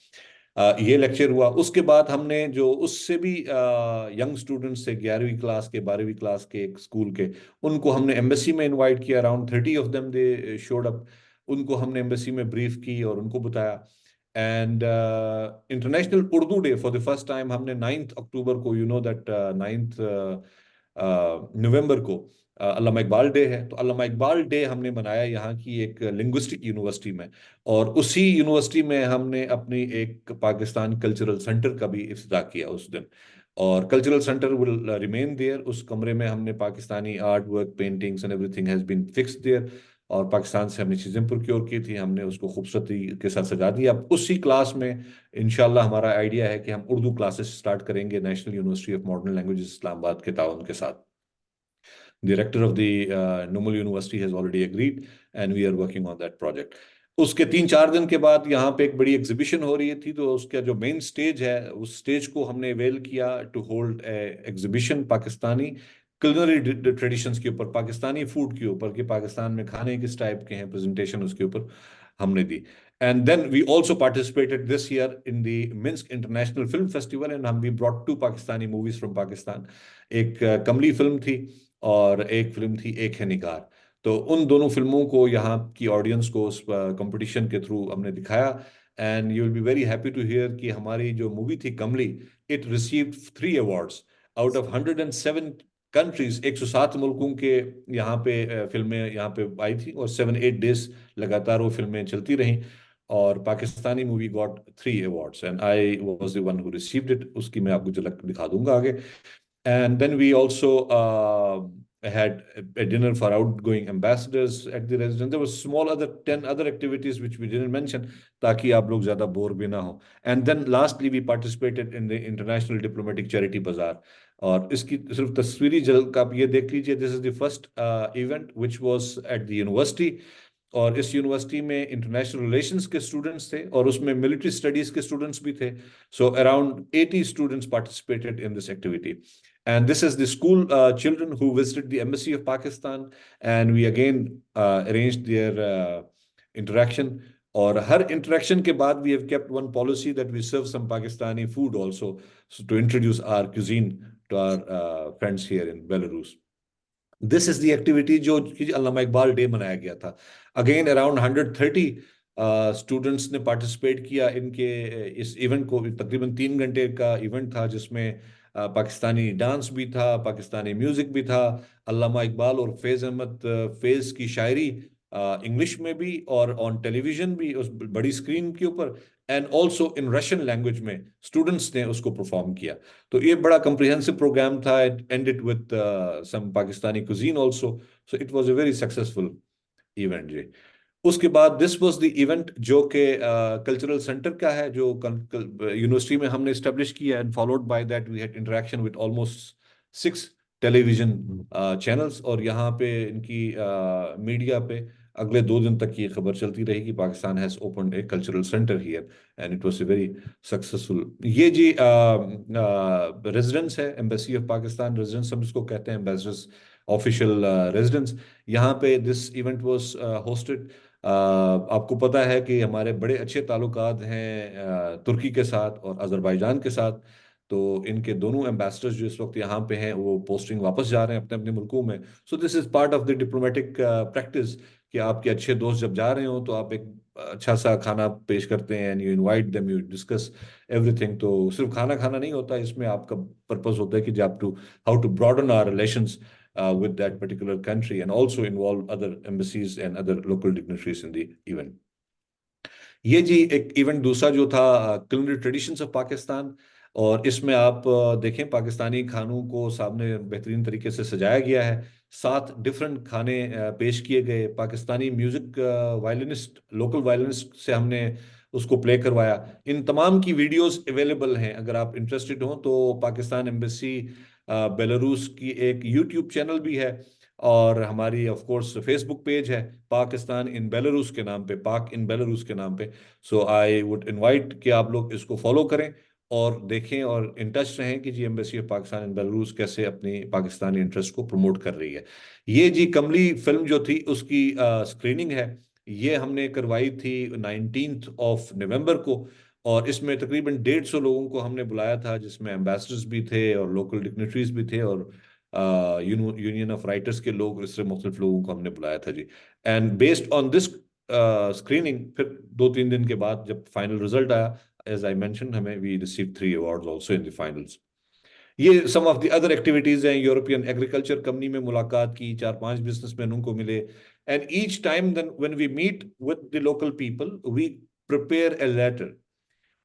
ये लेक्चर हुआ, उसके बाद हमने जो उससे भी यंग स्टूडेंट्स से 11वीं क्लास के 12वीं क्लास के एक स्कूल के, उनको हमने एम्बेसी में इनवाइट किया। Around 30 of them they showed up, उनको हमने एम्बेसी में ब्रीफ की और उनको बताया। And international Urdu day for the first time हमने 9 अक्टूबर को, यू नो दैट 9 नवंबर को अल्लामा इकबाल डे है, तो अल्लामा इकबाल डे हमने मनाया यहाँ की एक लिंग्विस्टिक यूनिवर्सिटी में, और उसी यूनिवर्सिटी में हमने अपनी एक पाकिस्तान कल्चरल सेंटर का भी इफ्तिताह किया उस दिन, और cultural centre will remain there. उस कमरे में हमने Pakistani art work, paintings and everything has been fixed there, और पाकिस्तान से हमने चीज़ें प्रोक्योर की थी, हमने उसको खूबसूरती के साथ सजा दिया। अब उसी क्लास में इंशाल्लाह हमारा आइडिया है कि हम उर्दू क्लासेस स्टार्ट करेंगे national university of modern languages Islamabad के ताउन के साथ। Director of the Numul University has already agreed, and we are working on that project. उसके 3-4 दिन के बाद यहाँ पे एक बड़ी एग्जीबिशन हो रही थी, तो उसका जो मेन स्टेज है, उस स्टेज को हमने अवेल किया to hold exhibition Pakistani culinary traditions के ऊपर, पाकिस्तानी फूड के ऊपर कि पाकिस्तान में खाने किस टाइप के हैं, प्रेजेंटेशन उसके ऊपर हमने दी. And then we also participated this year in the Minsk International Film Festival and we brought 2 Pakistani movies from Pakistan. एक कमली फिल्म थी और एक फिल्म थी एक है निगार. तो उन दोनों फिल्मों को यहाँ की ऑडियंस को उस कंपटीशन के थ्रू हमने दिखाया. And you will be very happy to hear कि हमारी जो मूवी थी Kamli, it received 3 awards out of 107 countries. 107 मुल्कों के यहाँ पे फिल्में यहाँ पे आई थी और 7-8 डेज लगातार वो फिल्में चलती रहीं. और Pakistani movie got 3 awards and I was the one who received it. उसकी मैं आपको झलक दिखा दूंगा आगे. And then we also had a dinner for outgoing ambassadors at the residence. There were small other 10 other activities which we didn't mention, ताकि आप लोग ज़्यादा बोर भी ना हो. And then lastly we participated in the International Diplomatic Charity Bazaar. और इसकी सिर्फ तस्वीरी झलक आप ये देख लीजिए. This is the first event which was at the university. और इस यूनिवर्सिटी में इंटरनेशनल रिलेशंस के स्टूडेंट्स थे और उसमें मिलिट्री स्टडीज के स्टूडेंट्स भी थे. So around 80 students participated in this activity. And this is the school children who visited the Embassy of Pakistan, and we again arranged their interaction. और हर interaction के बाद we have kept one policy that we serve some Pakistani food also, so to introduce our cuisine to our friends here in Belarus. This is the activity जो अल्लामा Iqbal day मनाया गया था. Again around 130 students ने participate किया इनके इस event को. तकरीबन 3 घंटे का इवेंट था जिसमें पाकिस्तानी डांस भी था, पाकिस्तानी म्यूजिक भी था. अल्लामा इकबाल और फैज़ अहमद फैज़ की शायरी इंग्लिश में भी और ऑन टेलीविजन भी उस बड़ी स्क्रीन के ऊपर, and also in Russian language में स्टूडेंट्स ने उसको परफॉर्म किया. तो ये बड़ा कंप्रिहेंसिव प्रोग्राम था. It ended with some Pakistani cuisine also. So it was a very successful event जी. उसके बाद दिस वाज द इवेंट जो कि कल्चरल सेंटर का है, जो यूनिवर्सिटी में हमने इस्टेब्लिश किया. And followed by that we had interaction with almost 6 television channels. और यहाँ पे इनकी मीडिया पे अगले 2 दिन तक ये खबर चलती रही कि Pakistan has opened a cultural centre here and it was a very successful. ये जी रेजिडेंस है, एम्बेसी ऑफ पाकिस्तान रेजिडेंस हम इसको कहते हैं, एम्बेसडर्स ऑफिशियल रेजिडेंस. यहाँ पे दिस इवेंट वाज होस्टेड. आपको पता है कि हमारे बड़े अच्छे ताल्लुकात हैं तुर्की के साथ और अजरबैजान के साथ. तो इनके दोनों एम्बेसडर्स जो इस वक्त यहाँ पे हैं वो पोस्टिंग वापस जा रहे हैं अपने अपने मुल्कों में. So this is part of the diplomatic practice कि आपके अच्छे दोस्त जब जा रहे हो तो आप एक अच्छा सा खाना पेश करते हैं and you invite them, you discuss everything. तो सिर्फ खाना खाना नहीं होता इसमें, आपका पर्पस होता है कि जब to how to broaden our relations with that particular country and also involve other embassies and other local dignitaries in the event. ये जी एक इवेंट दूसरा जो था culinary traditions of Pakistan. और इसमें आप देखें पाकिस्तानी खानों को सामने बेहतरीन तरीके से सजाया गया है. 7 डिफरेंट खाने पेश किए गए. Pakistani music violinist, local violinist से हमने उसको प्ले करवाया. इन तमाम की वीडियोस अवेलेबल हैं. अगर आप इंटरेस्टेड हो तो पाकिस्तान एम्बेसी बेलारूस की एक यूट्यूब चैनल भी है और हमारी ऑफ कोर्स फेसबुक पेज है पाकिस्तान इन बेलारूस के नाम पे, पाक इन बेलारूस के नाम पे. सो आई वुड इनवाइट कि आप लोग इसको फॉलो करें और देखें और इन टच रहें कि जी embassy of Pakistan in Belarus कैसे अपनी पाकिस्तानी इंटरेस्ट को प्रमोट कर रही है. ये जी कमली फिल्म जो थी उसकी स्क्रीनिंग है. ये हमने करवाई थी 19 नवंबर को और इसमें तकरीबन 150 लोगों को हमने बुलाया था जिसमें एम्बेसडर्स भी थे और लोकल डिग्निटरीज भी थे और यूनियन ऑफ राइटर्स के लोग, इससे मुख्तलिफ लोगों को हमने बुलाया था जी. And based on this screening फिर 2-3 दिन के बाद जब फाइनल रिजल्ट आया, एज आई मेंशन, हमें we receive 3 awards also in the finals. ये some of the other activities हैं. यूरोपियन एग्रीकल्चर कंपनी में मुलाकात की, 4-5 बिजनेसमैनों को मिले. And each time then when we meet with the local people we prepare a letter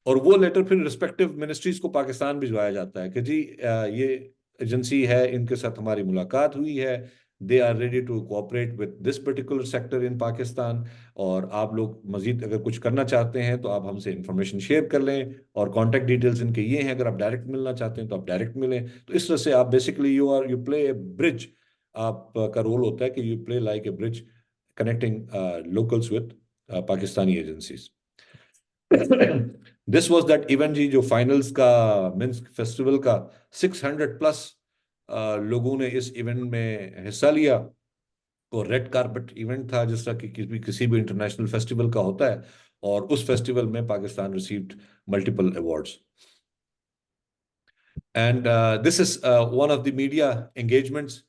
और वो लेटर फिर रिस्पेक्टिव मिनिस्ट्रीज को पाकिस्तान भिजवाया जाता है कि जी ये एजेंसी है, इनके साथ हमारी मुलाकात हुई है, they are ready to cooperate with this particular sector in Pakistan और आप लोग मजीद अगर कुछ करना चाहते हैं तो आप हमसे इंफॉर्मेशन शेयर कर लें और कॉन्टैक्ट डिटेल्स इनके ये हैं. अगर आप डायरेक्ट मिलना चाहते हैं तो आप डायरेक्ट मिलें. तो इस तरह से आप basically you play a bridge. आपका रोल होता है कि you play like a bridge connecting locals with Pakistani agencies. This was that event जी जो फाइनल्स का मिन्स्क फेस्टिवल का 600+ लोगों ने इस इवेंट में हिस्सा लिया। और रेड कारपेट इवेंट था, जिस तरह की किसी भी इंटरनेशनल फेस्टिवल का होता है, और उस फेस्टिवल में Pakistan received multiple awards. And this is one of the media engagements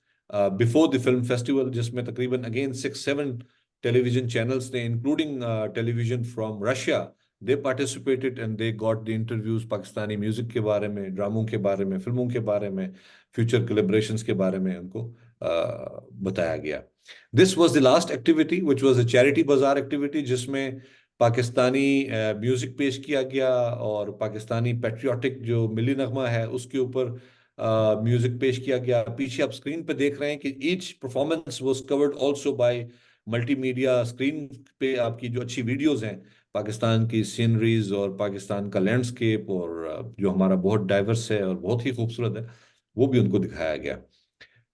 before the film festival, जिसमें तकरीबन अगेन 6-7 टेलीविजन चैनल्स ने, including television from Russia, they participated and they got the interviews Pakistani music के बारे में, ड्रामों के बारे में, फिल्मों के बारे में, फ्यूचर कोलैबोरेशंस के बारे में उनको बताया गया। This was the last activity which was a charity बाजार एक्टिविटी, जिसमें पाकिस्तानी म्यूजिक पेश किया गया और पाकिस्तानी पैट्रियोटिक जो मिली नगमा है उसके ऊपर म्यूजिक पेश किया गया। पीछे आप स्क्रीन पे देख रहे हैं कि each performance was covered also by multimedia. Screen पे आपकी जो अच्छी वीडियोस हैं पाकिस्तान की सीनरीज और पाकिस्तान का लैंडस्केप, और जो हमारा बहुत डाइवर्स है और बहुत ही खूबसूरत है, वो भी उनको दिखाया गया।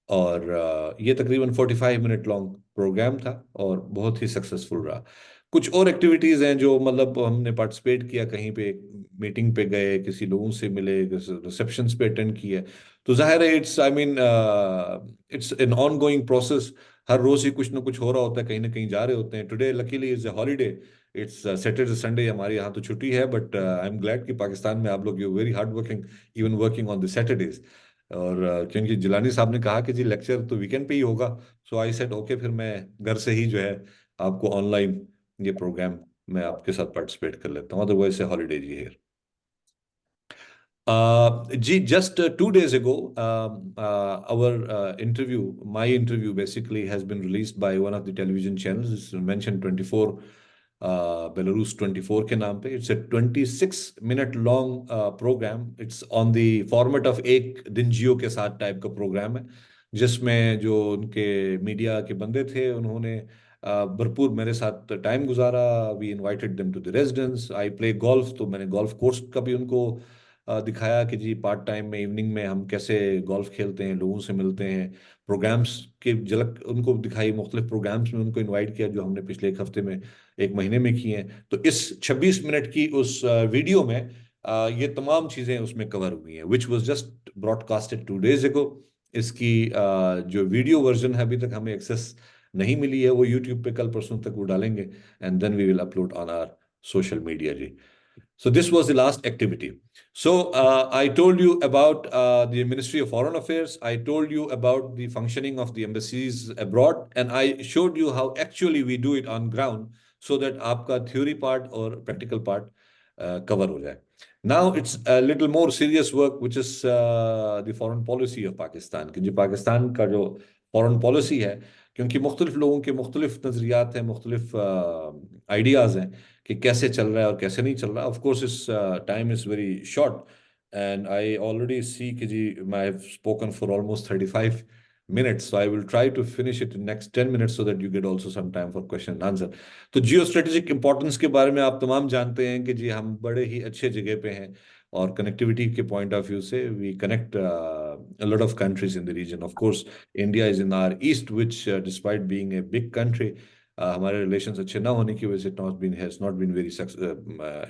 और ये तकरीबन 45 मिनट लॉन्ग प्रोग्राम था और बहुत ही सक्सेसफुल रहा। कुछ और एक्टिविटीज़ हैं जो मतलब हमने पार्टिसिपेट किया, कहीं पे मीटिंग पे गए, किसी लोगों से मिले, रिसेप्शंस पे अटेंड किए। तो जाहिर है it's I mean it's an ongoing process. हर रोज ही कुछ ना कुछ हो रहा होता है, कहीं ना कहीं जा रहे होते हैं। Today luckily is a holiday, it's Saturday Sunday, हमारे यहाँ तो छुट्टी है, बट आई एम ग्लैड कि पाकिस्तान में आप लोग you very hard working, even working on the Saturdays. और क्योंकि जिलानी साहब ने कहा कि जी लेक्चर तो वीकेंड पे ही होगा, सो आई सेड ओके, फिर मैं घर से ही जो है आपको ऑनलाइन ये प्रोग्राम मैं आपके साथ पार्टिसिपेट कर लेता हूँ, अदरवाइज से हॉलीडे जी here. Gee, just 2 days ago, our interview, my interview basically has been released by one of the television channels. It's mentioned 24, Belarus 24 के नाम पे. It's a 26-minute long program. It's on the format of एक दिन जियो के साथ type का programme है, जिसमें जो उनके मीडिया के बंदे थे उन्होंने भरपूर मेरे साथ टाइम गुजारा। We invited them to the residence. I play golf, तो मैंने गोल्फ कोर्स का भी उनको दिखाया कि जी पार्ट टाइम में इवनिंग में हम कैसे गोल्फ खेलते हैं, लोगों से मिलते हैं। प्रोग्राम्स की झलक उनको दिखाई, मुख्तलिफ प्रोग्राम्स में उनको इनवाइट किया जो हमने पिछले एक हफ्ते में, एक महीने में किए हैं। तो इस 26 मिनट की उस वीडियो में ये तमाम चीज़ें उसमें कवर हुई हैं, which was just broadcasted 2 days ago। इसकी जो वीडियो वर्जन है अभी तक हमें एक्सेस नहीं मिली है, वो यूट्यूब पे कल परसों तक वो डालेंगे, and then we will upload on our social media जी। So this was the last activity. So I told you about the Ministry of Foreign Affairs. I told you about the functioning of the embassies abroad, and I showed you how actually we do it on ground, so that आपका theory part और practical part cover हो जाए. Now it's a little more serious work, which is the foreign policy of Pakistan. कि जो पाकिस्तान का जो foreign policy है, क्योंकि मुख्तलिफ लोगों के मुख्तलिफ नज़रियात हैं, मुख्तलिफ आइडियाज़ हैं कि कैसे चल रहा है और कैसे नहीं चल रहा। ऑफ कोर्स इस time is very short, and I already see कि जी I have spoken for almost 35 minutes, so I will try to finish it in next 10 minutes so that you get also some time for question and answer. तो geo strategic importance के बारे में आप तमाम जानते हैं कि जी हम बड़े ही अच्छे जगह पे हैं, और कनेक्टिविटी के पॉइंट ऑफ व्यू से we connect a lot of countries in the region. Of course, India is in our east, which despite being a big country, हमारे रिलेशंस अच्छे ना होने की वजह से has not been very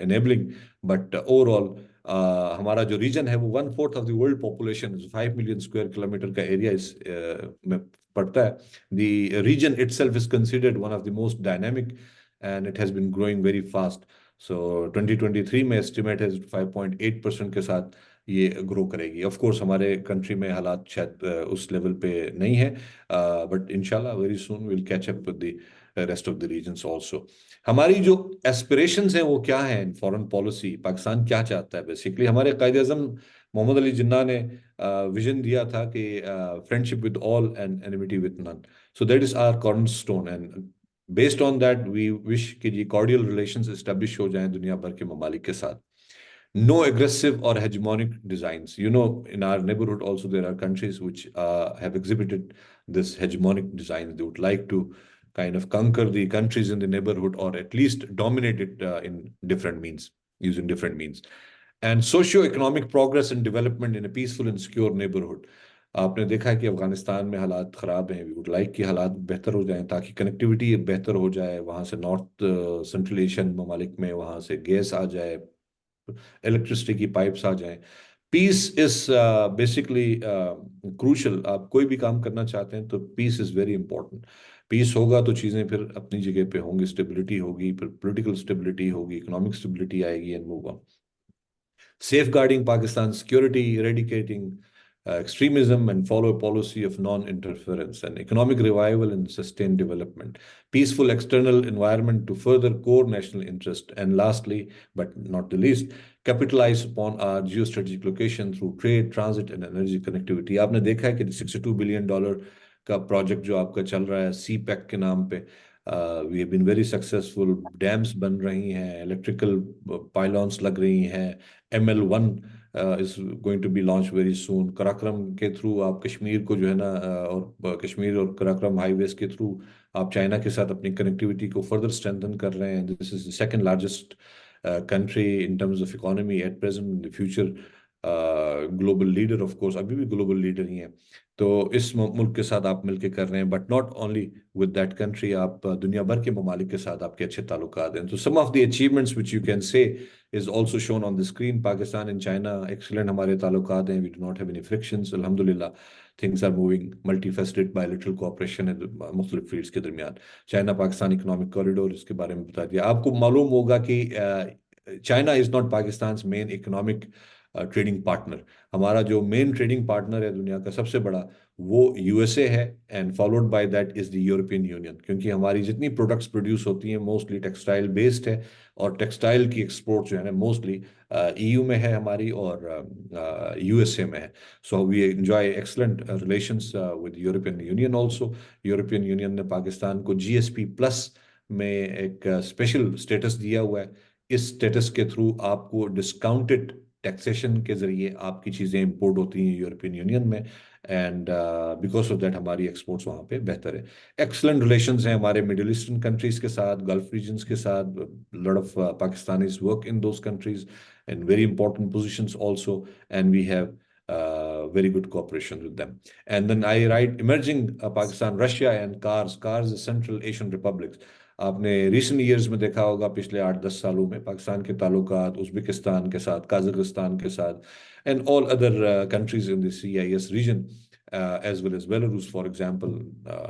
enabling, but overall हमारा जो रीजन है वो 1/4 of the world population, 5 million square kilometer का एरिया इस में पड़ता है। The region itself is considered one of the most dynamic, and it has been growing very fast. So 2023 में एस्टिमेट है 5.8% के साथ ये ग्रो करेगी। ऑफ कोर्स हमारे कंट्री में हालात शायद उस लेवल पे नहीं है, बट इंशाल्लाह very soon will catch up with the rest of the regions also. हमारी जो एस्पिरेशंस हैं वो क्या हैं इन फॉरेन पॉलिसी, पाकिस्तान क्या चाहता है। बेसिकली हमारे कायद आज़म मोहम्मद अली जिन्ना ने विजन दिया था कि friendship with all and enmity with none. So that is our cornerstone, and based on that we wish कि जी कॉर्डियल रिलेशंस एस्टेब्लिश हो जाएं दुनिया भर के ममालिक के साथ। No aggressive or hegemonic designs. You know, in our neighborhood also there are countries which have exhibited this hegemonic design. They would like to kind of conquer the countries in the neighborhood, or at least dominate it in different means, using different means. And socio-economic progress and development in a peaceful and secure neighborhood. आपने देखा है कि अफगानिस्तान में हालात ख़राब हैं। We would like कि हालात बेहतर हो जाएं, ताकि कनेक्टिविटी बेहतर हो जाए, वहाँ से नॉर्थ सेंट्रल एशियन ममालिक में वहाँ से गैस आ जाए, इलेक्ट्रिसिटी की पाइप्स आ जाएं। Peace is basically crucial. आप कोई भी काम करना चाहते हैं तो peace is very important. Peace होगा तो चीज़ें फिर अपनी जगह पे होंगी, स्टेबिलिटी होगी, फिर पॉलिटिकल स्टेबिलिटी होगी, इकोनॉमिक स्टेबिलिटी आएगी and move on. Safeguarding Pakistan's security, eradicating extremism, and follow a policy of non-interference, and economic revival and sustained development, peaceful external environment to further core national interest, and lastly, but not the least, capitalize upon our geostrategic location through trade, transit, and energy connectivity. आपने देखा है कि $62 billion का project जो आपका चल रहा है सी पैक के नाम पे, we have been very successful. Dams बन रही हैं, इलेक्ट्रिकल पाइलॉन्स लग रही हैं, ML1 is going to be launch very soon. Karakoram के थ्रू आप कश्मीर को जो है ना और कश्मीर और कराक्रम हाईवेज के थ्रू आप चाइना के साथ अपनी कनेक्टिविटी को फर्दर स्ट्रेंथन कर रहे हैं। This is the second largest country in terms of economy at present, in the future global leader, of course अभी भी ग्लोबल लीडर ही हैं। तो इस मुल्क के साथ आप मिलकर कर रहे हैं, but not only with that country, आप दुनिया भर के ममालिक के साथ आपके अच्छे ताल्लुकात हैं। तो some of the achievements which you can say is also shown on the screen. Pakistan and China, excellent हमारे ताल्लुकात हैं, we do not have any frictions, alhamdulillah, things are moving, multifaceted bilateral cooperation है मुख्तलिफ fields के दरमियान। China Pakistan economic corridor, इसके बारे में बता दिया। आपको मालूम होगा कि China is not Pakistan main economic trading partner. हमारा जो मेन ट्रेडिंग पार्टनर है दुनिया का सबसे बड़ा, वो USA है, and followed by that is the European union, क्योंकि हमारी जितनी प्रोडक्ट्स प्रोड्यूस होती हैं मोस्टली टेक्सटाइल बेस्ड है, और टेक्सटाइल की एक्सपोर्ट जो है ना मोस्टली EU में है हमारी, और USA में है। So we enjoy excellent relations with European Union also. European Union ने पाकिस्तान को GSP+ में एक स्पेशल स्टेटस दिया हुआ है। इस स्टेटस के थ्रू आपको डिस्काउंटेड टैक्सेशन के जरिए आपकी चीज़ें इंपोर्ट होती हैं यूरोपियन यूनियन में, एंड बिकॉज ऑफ दैट हमारी एक्सपोर्ट्स वहाँ पे बेहतर है। एक्सलेंट रिलेशंस हैं हमारे मिडिल ईस्टर्न कंट्रीज के साथ, गल्फ रीजन्स के साथ। Lot of Pakistanis work in those countries in very important positions also, and we have very good cooperation with them. And then I write emerging Pakistan, Russia and CARS is Central Asian Republics. आपने recent years में देखा होगा पिछले 8-10 सालों में पाकिस्तान के ताल्लुकात Uzbekistan के साथ, कजाकिस्तान के साथ, and all other countries in the CIS region as well as Belarus for example.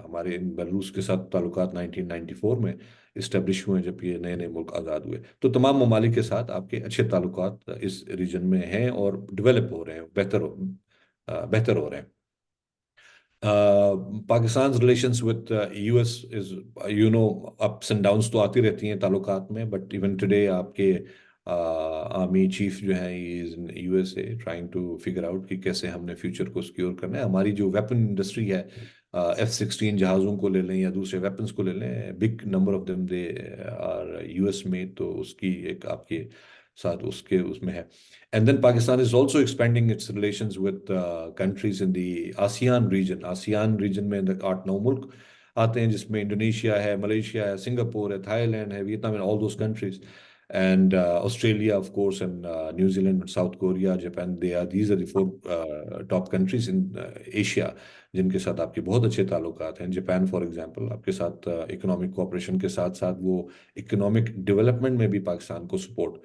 हमारे इन बेलारूस के साथ ताल्लुकात 1994 में इस्टेब्लिश हुए जब ये नए नए मुल्क आज़ाद हुए। तो तमाम ममालिक के साथ आपके अच्छे ताल्लुकात इस रीजन में हैं और डेवलप हो रहे हैं, बेहतर हो रहे हैं। Pakistan relations with US is ups and downs तो आती रहती हैं ताल्लुकात में, बट इवन टुडे आपके आर्मी चीफ जो है is in USA trying to figure out कि कैसे हमने फ्यूचर को सिक्योर करना है। हमारी जो वेपन इंडस्ट्री है, F-16 जहाज़ों को ले लें या दूसरे वेपन्स को ले लें, big number of them they are US में, तो उसकी एक आपके साथ उसमें है। And then Pakistan is also expanding its relations with countries in the ASEAN region. ASEAN region में 8-9 मुल्क आते हैं, जिसमें इंडोनेशिया है, मलेशिया है, सिंगापुर है, थाईलैंड है, वियतनाम है, all those countries. And Australia, of course, and New Zealand, South Korea, Japan, these are the 4 top countries in Asia जिनके साथ आपके बहुत अच्छे ताल्लुकात हैं। जापान फॉर एग्जांपल आपके साथ इकोनॉमिक कोऑपरेशन के साथ साथ वो इकोनॉमिक डेवलपमेंट में भी पाकिस्तान को सपोर्ट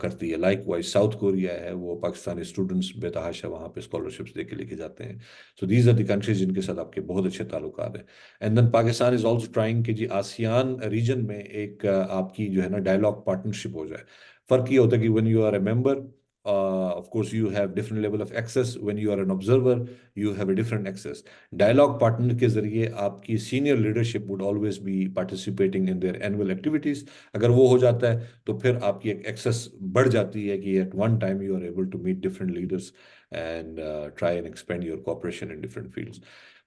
करती है। लाइकवाइज साउथ कोरिया है, वो पाकिस्तानी स्टूडेंट्स बेतहाशा वहाँ पे स्कॉलरशिप्स दे के लेके जाते हैं। So these are the countries जिनके साथ आपके बहुत अच्छे ताल्लुकात हैं। And then Pakistan is also trying कि जी आसियान रीजन में एक आपकी जो है ना डायलॉग पार्टनरशिप हो जाए। फर्क ये होता है कि when you are a member, of course you have different level of access. When you are an observer, you have a different access. Dialogue partner के जरिए आपकी senior leadership would always be participating in their annual activities. अगर वो हो जाता है तो फिर आपकी एक access बढ़ जाती है कि at one time you are able to meet different leaders and try and expand your cooperation in different fields.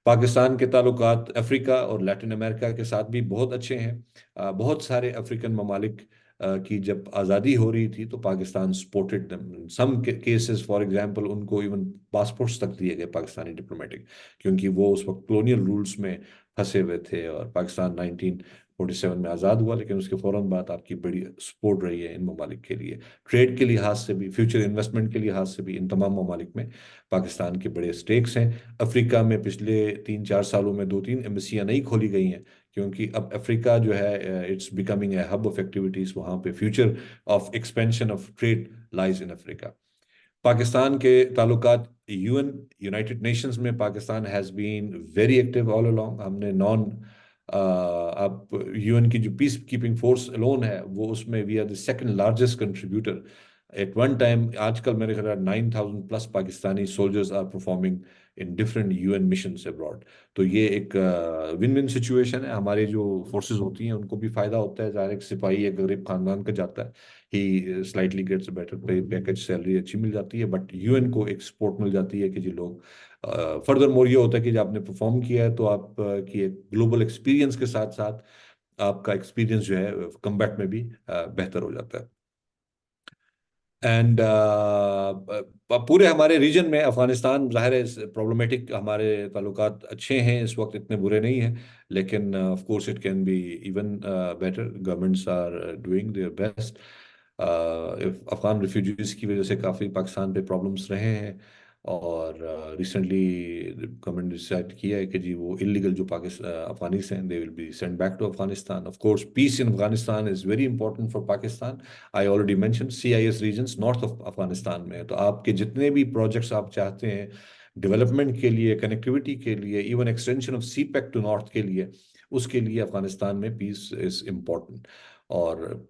Pakistan के ताल्लुकात अफ्रीका और लैटिन अमेरिका के साथ भी बहुत अच्छे हैं। बहुत सारे अफ्रीकन ममालिक की जब आज़ादी हो रही थी तो Pakistan supported them. Some cases for example उनको इवन पासपोर्ट्स तक दिए गए पाकिस्तानी डिप्लोमेटिक, क्योंकि वो उस वक्त कॉलोनियल रूल्स में फंसे हुए थे। और पाकिस्तान 1947 में आज़ाद हुआ, लेकिन उसके फ़ौरन बाद आपकी बड़ी सपोर्ट रही है इन ममालिक के लिए। ट्रेड के लिहाज से भी, फ्यूचर इन्वेस्टमेंट के लिहाज से भी इन तमाम ममालिक में पाकिस्तान के बड़े स्टेक्स हैं। अफ्रीका में पिछले 3-4 सालों में 2-3 एम्बेसियाँ नहीं खोली गई हैं, क्योंकि अब अफ्रीका जो है it's becoming a hub of activities. वहाँ पे future of expansion of trade lies in Africa. Pakistan के ताल्लुकात यूनाइटेड नेशंस में Pakistan has been very active all along. हमने अब यूएन की जो पीस कीपिंग फोर्स अलोन है वो उसमें we are the second largest contributor at one time. आजकल मेरे ख्याल 9,000 plus Pakistani soldiers are performing in different UN missions abroad. तो ये एक विन विन सिचुएशन है। हमारे जो फोर्सेस होती हैं उनको भी फायदा होता है। ज़ाहिर एक सिपाही एक गरीब खानदान का जाता है, ही स्लाइटली गेट्स बेटर पे पैकेज, सैलरी अच्छी मिल जाती है, बट यूएन को एक सपोर्ट मिल जाती है कि जी लोग फर्दर मोर ये होता है कि जब आपने परफॉर्म किया है तो आप की एक ग्लोबल एक्सपीरियंस के साथ साथ आपका एक्सपीरियंस जो है कम्बैट में भी बेहतर हो जाता है। एंड पूरे हमारे रीजन में अफगानिस्तान ज़ाहिर है प्रॉब्लमेटिक, हमारे ताल्लुकात अच्छे हैं इस वक्त, इतने बुरे नहीं हैं, लेकिन of course it can be even better. Governments are doing their best. Afghan refugees की वजह से काफ़ी पाकिस्तान पे प्रॉब्लम्स रहे हैं, और रिसेंटली गवर्नमेंट ने डिसाइड किया है कि जी वो इलीगल जो अफगानीस हैं they will be send back to Afghanistan. Of course peace in Afghanistan is very important for Pakistan. I already mention CIS regions north of Afghanistan में है, तो आपके जितने भी प्रोजेक्ट्स आप चाहते हैं डेवलपमेंट के लिए, कनेक्टिविटी के लिए, even extension of CPEC to north के लिए, उसके लिए अफगानिस्तान में पीस इज इम्पोर्टेंट। और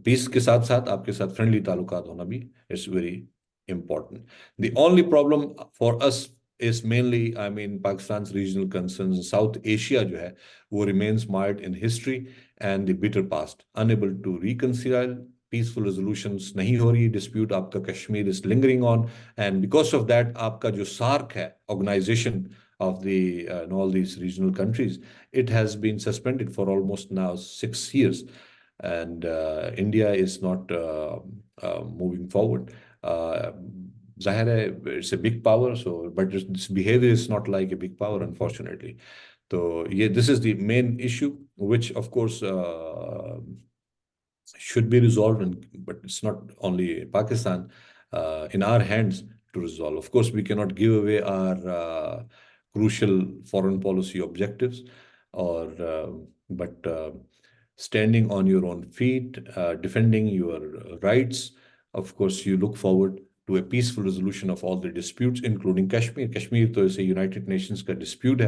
पीस के साथ साथ आपके साथ फ्रेंडली ताल्लुकात होना भी it's very important. The only problem for us is mainly, I mean, Pakistan's regional concerns. South Asia जो है वो remains mired in history and the bitter past, unable to reconcile. Peaceful resolutions नहीं हो रही, dispute आपका Kashmir is lingering on, and because of that आपका जो SAARC है, organization of the all these regional countries, it has been suspended for almost now 6 years, and India is not moving forward. Zahir hai, it's a big power, so but this behavior is not like a big power, unfortunately. So yeah, this is the main issue, which of course should be resolved, but it's not only Pakistan in our hands to resolve. Of course, we cannot give away our crucial foreign policy objectives, or but standing on your own feet, defending your rights. Of course, you look forward to a peaceful resolution of all the disputes, including Kashmir. Kashmir तो is a United Nations का dispute है,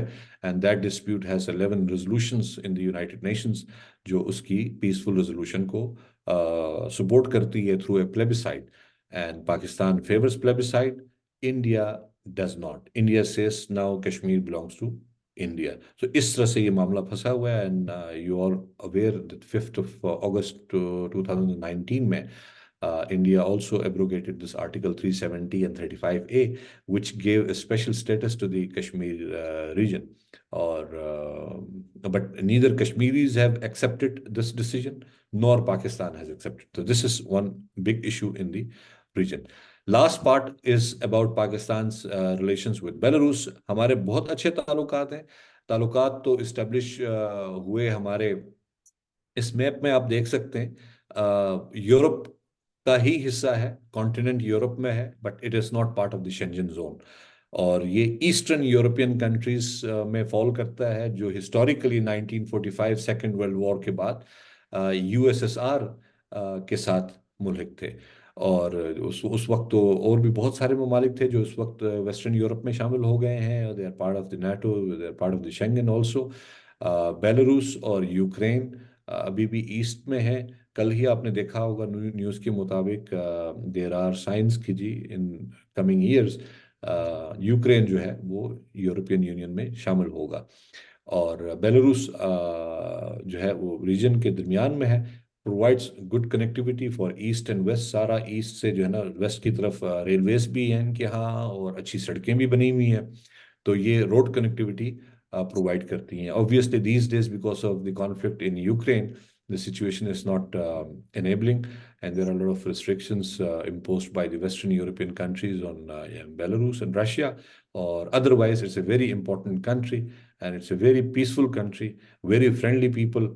and that dispute has 11 resolutions in the United Nations जो उसकी peaceful resolution को support करती है through a plebiscite. And Pakistan favors plebiscite. India does not. India says now Kashmir belongs to India. So इस तरह से ये मामला फंसा हुआ है, and you are aware that 5th of August 2019 में India also abrogated this Article 370 and 35A, which gave a special status to the Kashmir region. But neither Kashmiris have accepted this decision, nor Pakistan has accepted. So this is one big issue in the region. Last part is about Pakistan's relations with Belarus. हमारे बहुत अच्छे ताल्लुकात हैं। ताल्लुकात तो establish हुए हमारे, इस मैप में आप देख सकते हैं यूरोप का ही हिस्सा है, कॉन्टिनेंट यूरोप में है, but it is not part of the Schengen zone. और ये ईस्टर्न यूरोपियन कंट्रीज में फॉल करता है, जो हिस्टोरिकली 1945 सेकेंड वर्ल्ड वॉर के बाद USSR के साथ मुल्हिक थे। और उस वक्त तो और भी बहुत सारे ममालिक थे जो उस वक्त वेस्टर्न यूरोप में शामिल हो गए हैं। They are part of the NATO, they are part of the Schengen also. Belarus और यूक्रेन अभी भी ईस्ट में है। कल ही आपने देखा होगा न्यूज़ के मुताबिक देयर आर साइंस की जी इन कमिंग ईयर्स यूक्रेन जो है वो यूरोपियन यूनियन में शामिल होगा। और बेलारूस जो है वो रीजन के दरमियान में है, provides good connectivity for east and west. सारा ईस्ट से जो है ना वेस्ट की तरफ रेलवेज भी हैं इनके यहाँ, और अच्छी सड़कें भी बनी हुई हैं, तो ये रोड कनेक्टिविटी प्रोवाइड करती हैं। Obviously these days because of the conflict in Ukraine the situation is not enabling, and there are a lot of restrictions imposed by the Western European countries on Belarus and Russia. Or otherwise, it's a very important country, and it's a very peaceful country, very friendly people,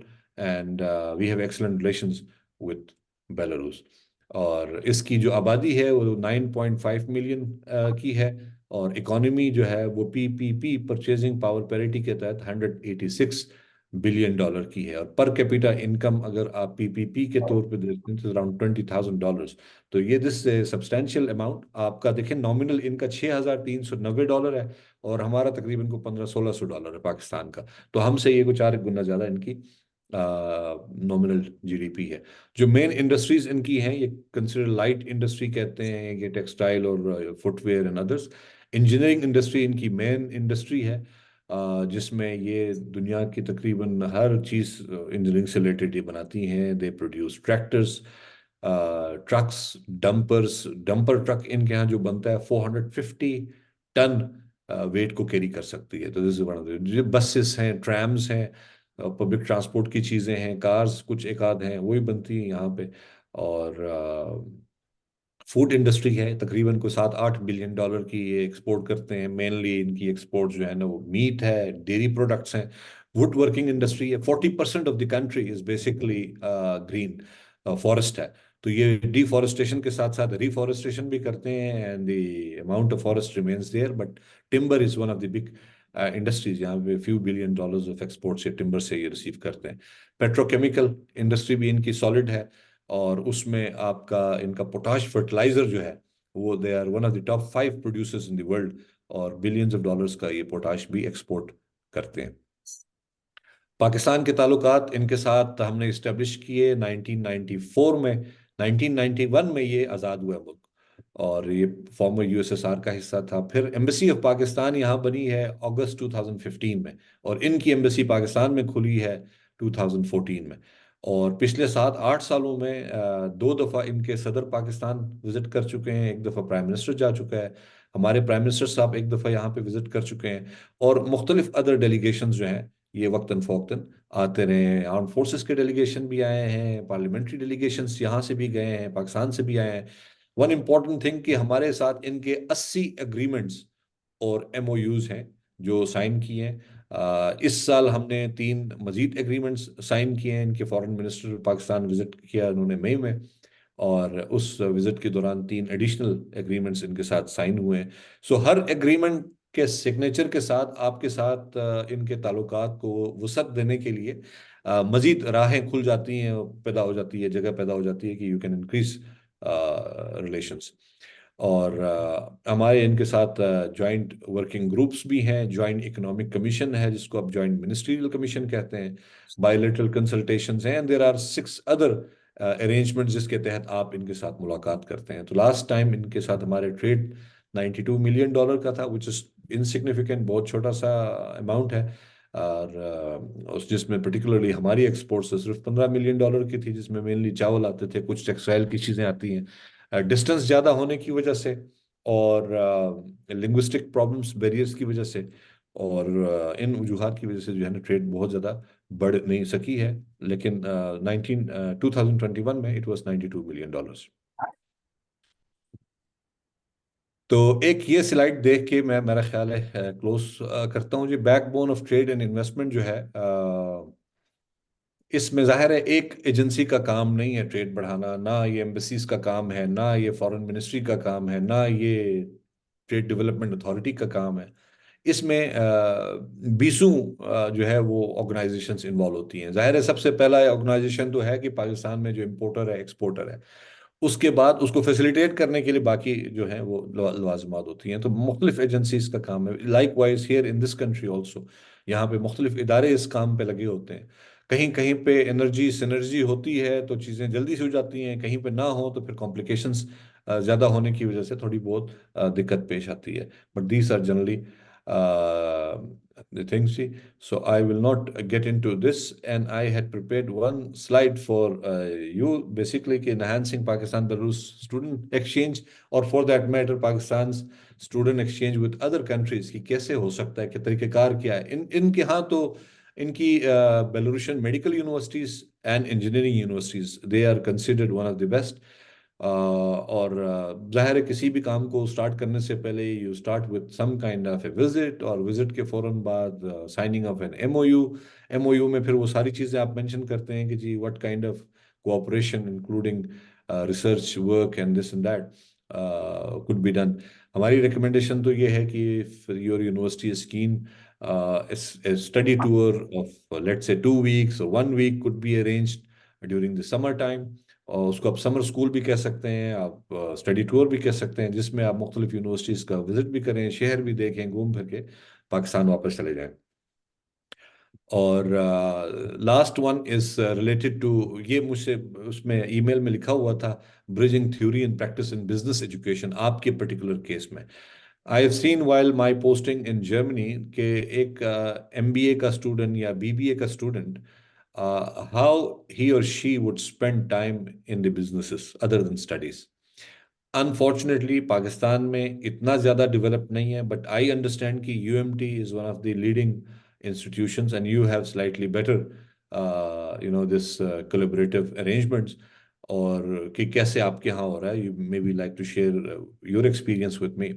and we have excellent relations with Belarus. और इसकी जो आबादी है वो 9.5 million की है, और economy जो है वो PPP परचेजिंग पावर पैरिटी के तहत 186 बिलियन डॉलर की है, और पर कैपिटा इनकम अगर आप पीपीपी के तौर पे देखते हैं तो अराउंड $20,000। तो ये दिस सब्सटैंशियल अमाउंट आपका देखें, नॉमिनल इनका $6,390 है, और हमारा तकरीबन को $1,500-1,600 है पाकिस्तान का। तो हमसे ये कुछ 4 गुना ज़्यादा इनकी नॉमिनल जीडीपी है। जो मेन इंडस्ट्रीज इनकी हैं, ये कंसिडर लाइट इंडस्ट्री कहते हैं, ये टेक्सटाइल और footwear and others. Engineering industry इनकी मेन इंडस्ट्री है, जिसमें ये दुनिया की तकरीबन हर चीज़ इंजीनियरिंग से रिलेटेड ये बनाती हैं। They produce tractors, trucks, dumper truck इनके यहाँ जो बनता है 450 टन वेट को कैरी कर सकती है। तो this is one of the, buses हैं, ट्रैम्स हैं, पब्लिक ट्रांसपोर्ट की चीज़ें हैं, कार्स कुछ एक आध हैं, वही बनती हैं यहाँ पे। और फूड इंडस्ट्री है, तकरीबन को $7-8 बिलियन की ये एक्सपोर्ट करते हैं। मेनली इनकी एक्सपोर्ट जो है ना वो मीट है, डेयरी प्रोडक्ट्स हैं, वुड वर्किंग इंडस्ट्री है। 40% of the country is basically green forest है। तो ये डिफॉरेस्टेशन के साथ साथ रिफॉरेस्टेशन भी करते हैं, and the amount of forest remains there. But timber is one of the big industries, यहाँ पे few billion dollars of export से टिम्बर से ये रिसीव करते हैं। पेट्रोकेमिकल इंडस्ट्री भी इनकी सॉलिड है, और उसमें आपका इनका पोटाश फर्टिलाइजर जो है वो they are one of the top 5 producers in the world, और बिलियंस ऑफ डॉलर्स का ये पोटाश भी एक्सपोर्ट करते हैं। पाकिस्तान के ताल्लुकात इनके साथ हमने इस्टेब्लिश किए 1994 में। 1991 में ये आज़ाद हुआ मुल्क, और ये फॉर्मर यूएसएसआर का हिस्सा था। फिर एम्बेसी ऑफ पाकिस्तान यहाँ बनी है अगस्त 2015 में, और इनकी एम्बेसी पाकिस्तान में खुली है 2014 में। और पिछले 7-8 सालों में 2 दफ़ा इनके सदर पाकिस्तान विजिट कर चुके हैं, 1 दफ़ा प्राइम मिनिस्टर जा चुका है, हमारे प्राइम मिनिस्टर साहब 1 दफ़ा यहाँ पे विजिट कर चुके हैं, और मुख्तलिफ अदर डेलीगेशंस जो हैं ये वक्तन फ़ौक्तन आते रहे हैं। आर्म फोर्सेस के डेलीगेशन भी आए हैं, पार्लियामेंट्री डेलीगेशंस यहाँ से भी गए हैं, पाकिस्तान से भी आए हैं। वन इम्पॉर्टेंट थिंग कि हमारे साथ इनके 80 एग्रीमेंट्स और एमओयूज हैं जो साइन किए हैं। इस साल हमने 3 मजीद एग्रीमेंट्स साइन किए हैं। इनके फॉरेन मिनिस्टर पाकिस्तान विजिट किया उन्होंने मई में, और उस विजिट के दौरान 3 एडिशनल एग्रीमेंट्स इनके साथ साइन हुए हैं। सो हर एग्रीमेंट के सिग्नेचर के साथ आपके साथ इनके ताल्लुकात को वसअत देने के लिए मजीद राहें खुल जाती हैं, पैदा हो जाती है, जगह पैदा हो जाती है कि यू कैन इंक्रीज रिलेशंस। और हमारे इनके साथ जॉइंट वर्किंग ग्रुप्स भी हैं, जॉइंट इकोनॉमिक कमीशन है जिसको आप जॉइंट मिनिस्ट्रियल कमीशन कहते हैं, बायलैटरल कंसल्टेशंस हैं, and there are 6 other arrangement जिसके तहत आप इनके साथ मुलाकात करते हैं। तो लास्ट टाइम इनके साथ हमारे ट्रेड $92 मिलियन का था, विच इज इनसिग्निफिकेंट, बहुत छोटा सा अमाउंट है। और उस जिसमें पर्टिकुलरली हमारी एक्सपोर्ट्स सिर्फ $15 मिलियन की थी, जिसमें मेनली चावल आते थे, कुछ टेक्सटाइल की चीज़ें आती हैं। डिस्टेंस ज़्यादा होने की वजह से, और लिंग्विस्टिक प्रॉब्लम्स, बैरियर्स की वजह से, और इन वजूहात की वजह से जो है ना ट्रेड बहुत ज़्यादा बढ़ नहीं सकी है। लेकिन 2021 में इट वाज $92 मिलियन। तो एक ये स्लाइड देख के मैं, मेरा ख्याल है क्लोज करता हूँ जी। Backbone of trade and investment जो है, इसमें जाहिर है एक एजेंसी का काम नहीं है ट्रेड बढ़ाना, ना ये एम्बेसीज का काम है, ना ये फॉरेन मिनिस्ट्री का काम है, ना ये ट्रेड डेवलपमेंट अथॉरिटी का काम है। इसमें 20 जो है वो ऑर्गेनाइजेशंस इन्वॉल्व होती हैं। जाहिर है सबसे पहला ऑर्गेनाइजेशन तो है कि पाकिस्तान में जो इम्पोर्टर है, एक्सपोर्टर है, उसके बाद उसको फैसिलिटेट करने के लिए बाकी जो है वो लवाजमात होती हैं। तो मुख्तलिफ एजेंसीज का काम है। Like wise here in this country also, यहाँ पे मुख्तलिफ इदारे इस काम पे लगे होते हैं। कहीं कहीं पे एनर्जी सिनर्जी होती है तो चीज़ें जल्दी से हो जाती हैं, कहीं पे ना हो तो फिर कॉम्प्लिकेशंस ज़्यादा होने की वजह से थोड़ी बहुत दिक्कत पेश आती है। But these are generally the things. So I will not get into this, and I had prepared one slide for you, basically enhancing Pakistan Belarus student exchange, or for that matter Pakistan's student exchange with other countries, कि कैसे हो सकता है, कि तरीक़ेकार क्या है। इनके यहाँ तो इनकी Belarusian medical universities and engineering universities, they are considered one of the best. और जाहिर है किसी भी काम को स्टार्ट करने से पहले you start with some kind of a visit, और विजिट के फौरन बाद signing of an MOU. MOU में फिर वो सारी चीज़ें आप मेंशन करते हैं कि जी what kind of cooperation including research work and this and that could be done. हमारी रिकमेंडेशन तो ये है कि your university is keen a study tour of let's say 2 weeks or 1 week could be arranged during the summer time. और उसको आप summer school भी कह सकते हैं, आप स्टडी टूर भी कह सकते हैं, जिसमें आप मुख्तलिफ यूनिवर्सिटीज़ का विजिट भी करें, शहर भी देखें, घूम फिर के पाकिस्तान वापस चले जाएं। और last one is related to, ये मुझसे उसमें ईमेल में लिखा हुआ था, bridging theory and practice in business education, आपके पर्टिकुलर केस में। I have seen while my posting in Germany के एक MBA का स्टूडेंट या BBA का स्टूडेंट, हाउ ही और she would spend time in the businesses other than studies. Unfortunately Pakistan में इतना ज़्यादा डेवलप नहीं है, बट आई अंडरस्टैंड कि UMT is one of the leading institutions and you have slightly better this collaborative arrangements, और कि कैसे आपके यहाँ हो रहा है, you maybe like to share your experience with me.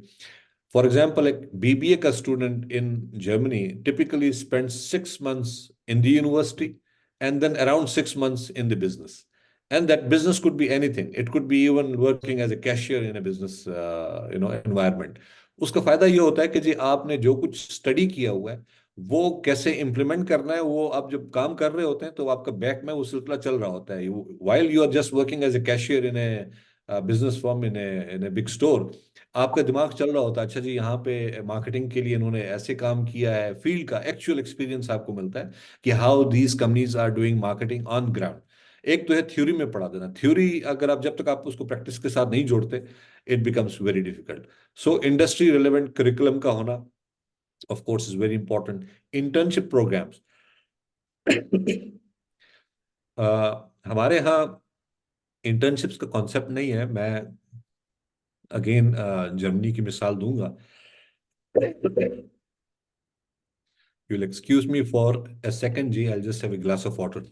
For example, like BBA का student in Germany typically spends 6 months in the university and then around 6 months in the business. And that business could be anything. It could be even working as a cashier in a business environment. उसका फायदा ये होता है कि जी आपने जो कुछ study किया हुआ है वो कैसे इम्प्लीमेंट करना है, वो आप जब काम कर रहे होते हैं तो आपका बैक में वो सिलसिला चल रहा होता है। While you are just working as a cashier in a business firm in a big store, आपका दिमाग चल रहा होता है, अच्छा जी यहाँ पे मार्केटिंग के लिए इन्होंने ऐसे काम किया है, फील्ड का एक्चुअल एक्सपीरियंस आपको मिलता है कि how these companies are doing marketing on ground. एक तो है थ्योरी में पढ़ा देना, थ्योरी अगर आप जब तक आप उसको प्रैक्टिस के साथ नहीं जोड़ते, it becomes very difficult. So industry relevant curriculum का होना of course is very important. Internship programs हमारे यहाँ इंटर्नशिप्स का कॉन्सेप्ट नहीं है। मैं अगेन जर्मनी की मिसाल दूंगा। You'll excuse me for a second, जी, I'll just have a glass of water.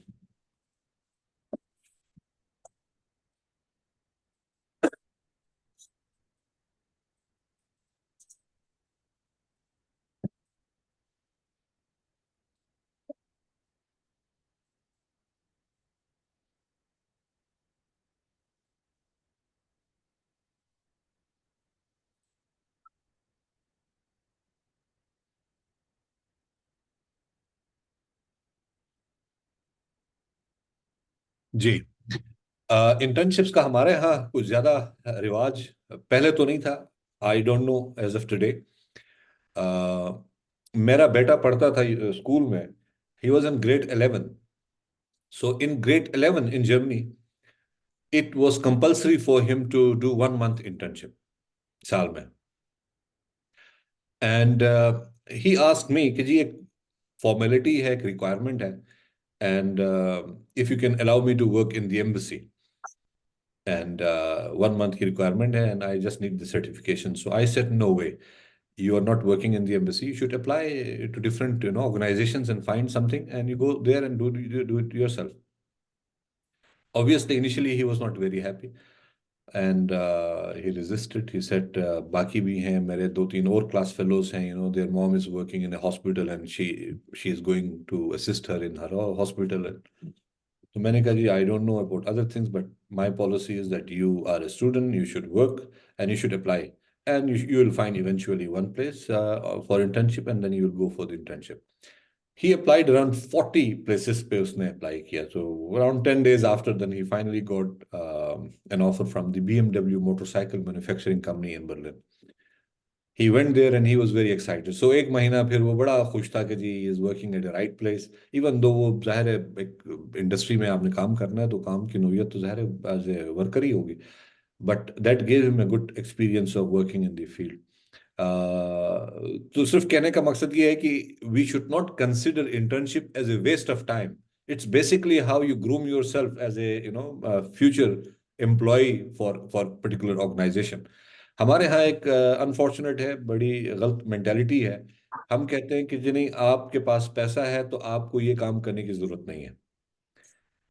जी, इंटर्नशिप्स का हमारे यहाँ कुछ ज्यादा रिवाज पहले तो नहीं था। I don't know as of today. मेरा बेटा पढ़ता था स्कूल में, he was in grade 11। So in grade 11 in Germany it was compulsory for him to do 1 month internship साल में। and he asked me कि जी एक फॉर्मेलिटी है, एक रिक्वायरमेंट है, and if you can allow me to work in the embassy, and 1 month की requirement है, and I just need the certification. So I said no way, you are not working in the embassy, you should apply to different organizations and find something and you go there and do it yourself. Obviously initially he was not very happy and he resisted. He said बाकी भी हैं मेरे 2-3 और class fellows हैं, their mom is working in a hospital and she is going to assist her in her hospital. तो मैंने कहा जी I don't know about other things, but my policy is that you are a student, you should work and you should apply, and you will find eventually one place for internship and then you will go for the internship. He applied around 40 places पे उसने apply किया. So around 10 days after, then he finally got an offer from the BMW motorcycle manufacturing company in Berlin. He went there and he was very excited. So एक महीना फिर वो बड़ा खुश था कि जी he is working at the right place. Even though वो जाहिर है एक इंडस्ट्री में आपने काम करना है तो काम की नौयत तो जाहिर है एज ए वर्कर ही होगी. But that gave him a good experience of working in the field. तो सिर्फ कहने का मकसद ये है कि we should not consider internship as a waste of time. It's basically how you groom yourself as a future employee for particular organization. हमारे यहाँ एक अनफॉर्चुनेट है, बड़ी गलत मेंटालिटी है। हम कहते हैं कि जी नहीं, आपके पास पैसा है तो आपको ये काम करने की जरूरत नहीं है।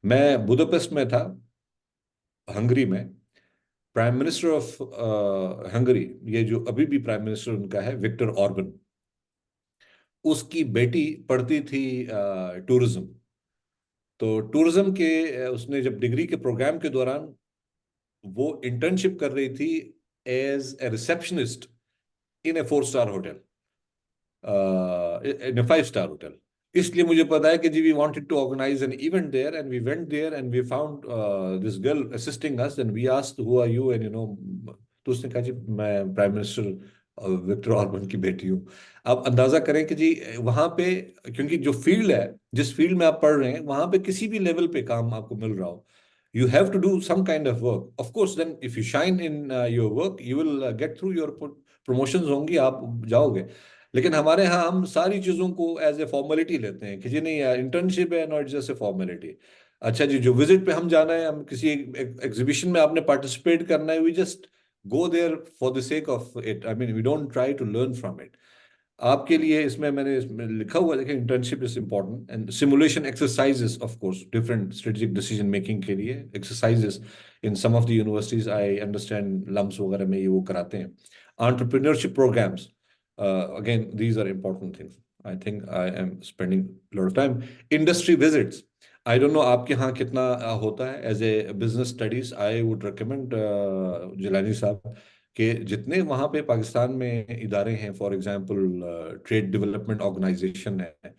मैं बुदापेस्ट में था, हंगरी में। प्राइम मिनिस्टर ऑफ हंगरी, ये जो अभी भी प्राइम मिनिस्टर उनका है, विक्टर ऑर्बन, उसकी बेटी पढ़ती थी टूरिज्म। तो टूरिज्म के उसने जब डिग्री के प्रोग्राम के दौरान वो इंटर्नशिप कर रही थी as a receptionist in a 4-star होटल। in a 5-star hotel. इसलिए मुझे पता है कि जी we wanted to organize an event there and we went there and we found this girl assisting us and we asked who are you and तो उसने कहा जी मैं प्राइम मिनिस्टर विक्टर ऑर्बन की बेटी हूँ. आप अंदाजा करें कि जी वहां पे क्योंकि जो फील्ड है जिस फील्ड में आप पढ़ रहे हैं वहां पे किसी भी लेवल पे काम आपको मिल रहा हो you have to do some kind of work. Of course, then if you shine in your work, you will get through your promotions होंगी आप जाओगे. लेकिन हमारे यहाँ हम सारी चीज़ों को एज ए फॉर्मेलिटी लेते हैं कि जी नहीं यार इंटर्नशिप है नॉट जस्ट ए फॉर्मेलिटी. अच्छा जी जो विजिट पे हम जाना है हम किसी एग्जीबिशन में आपने पार्टिसिपेट करना है we just go there for the sake of it. I mean we don't try to learn from it. आपके लिए मैंने इसमें लिखा हुआ है कि internship is important and simulation exercises of course different strategic decision making के लिए exercises in some of the universities I understand LUMS वगैरह में ये वो कराते हैं. Entrepreneurship programmes again these are important things. I think I am spending a lot of time. Industry visits, I don't know आपके यहाँ कितना होता है as a business studies. I would recommend Jilani साहब कि जितने वहाँ पे पाकिस्तान में इदारे हैं for example trade development organisation है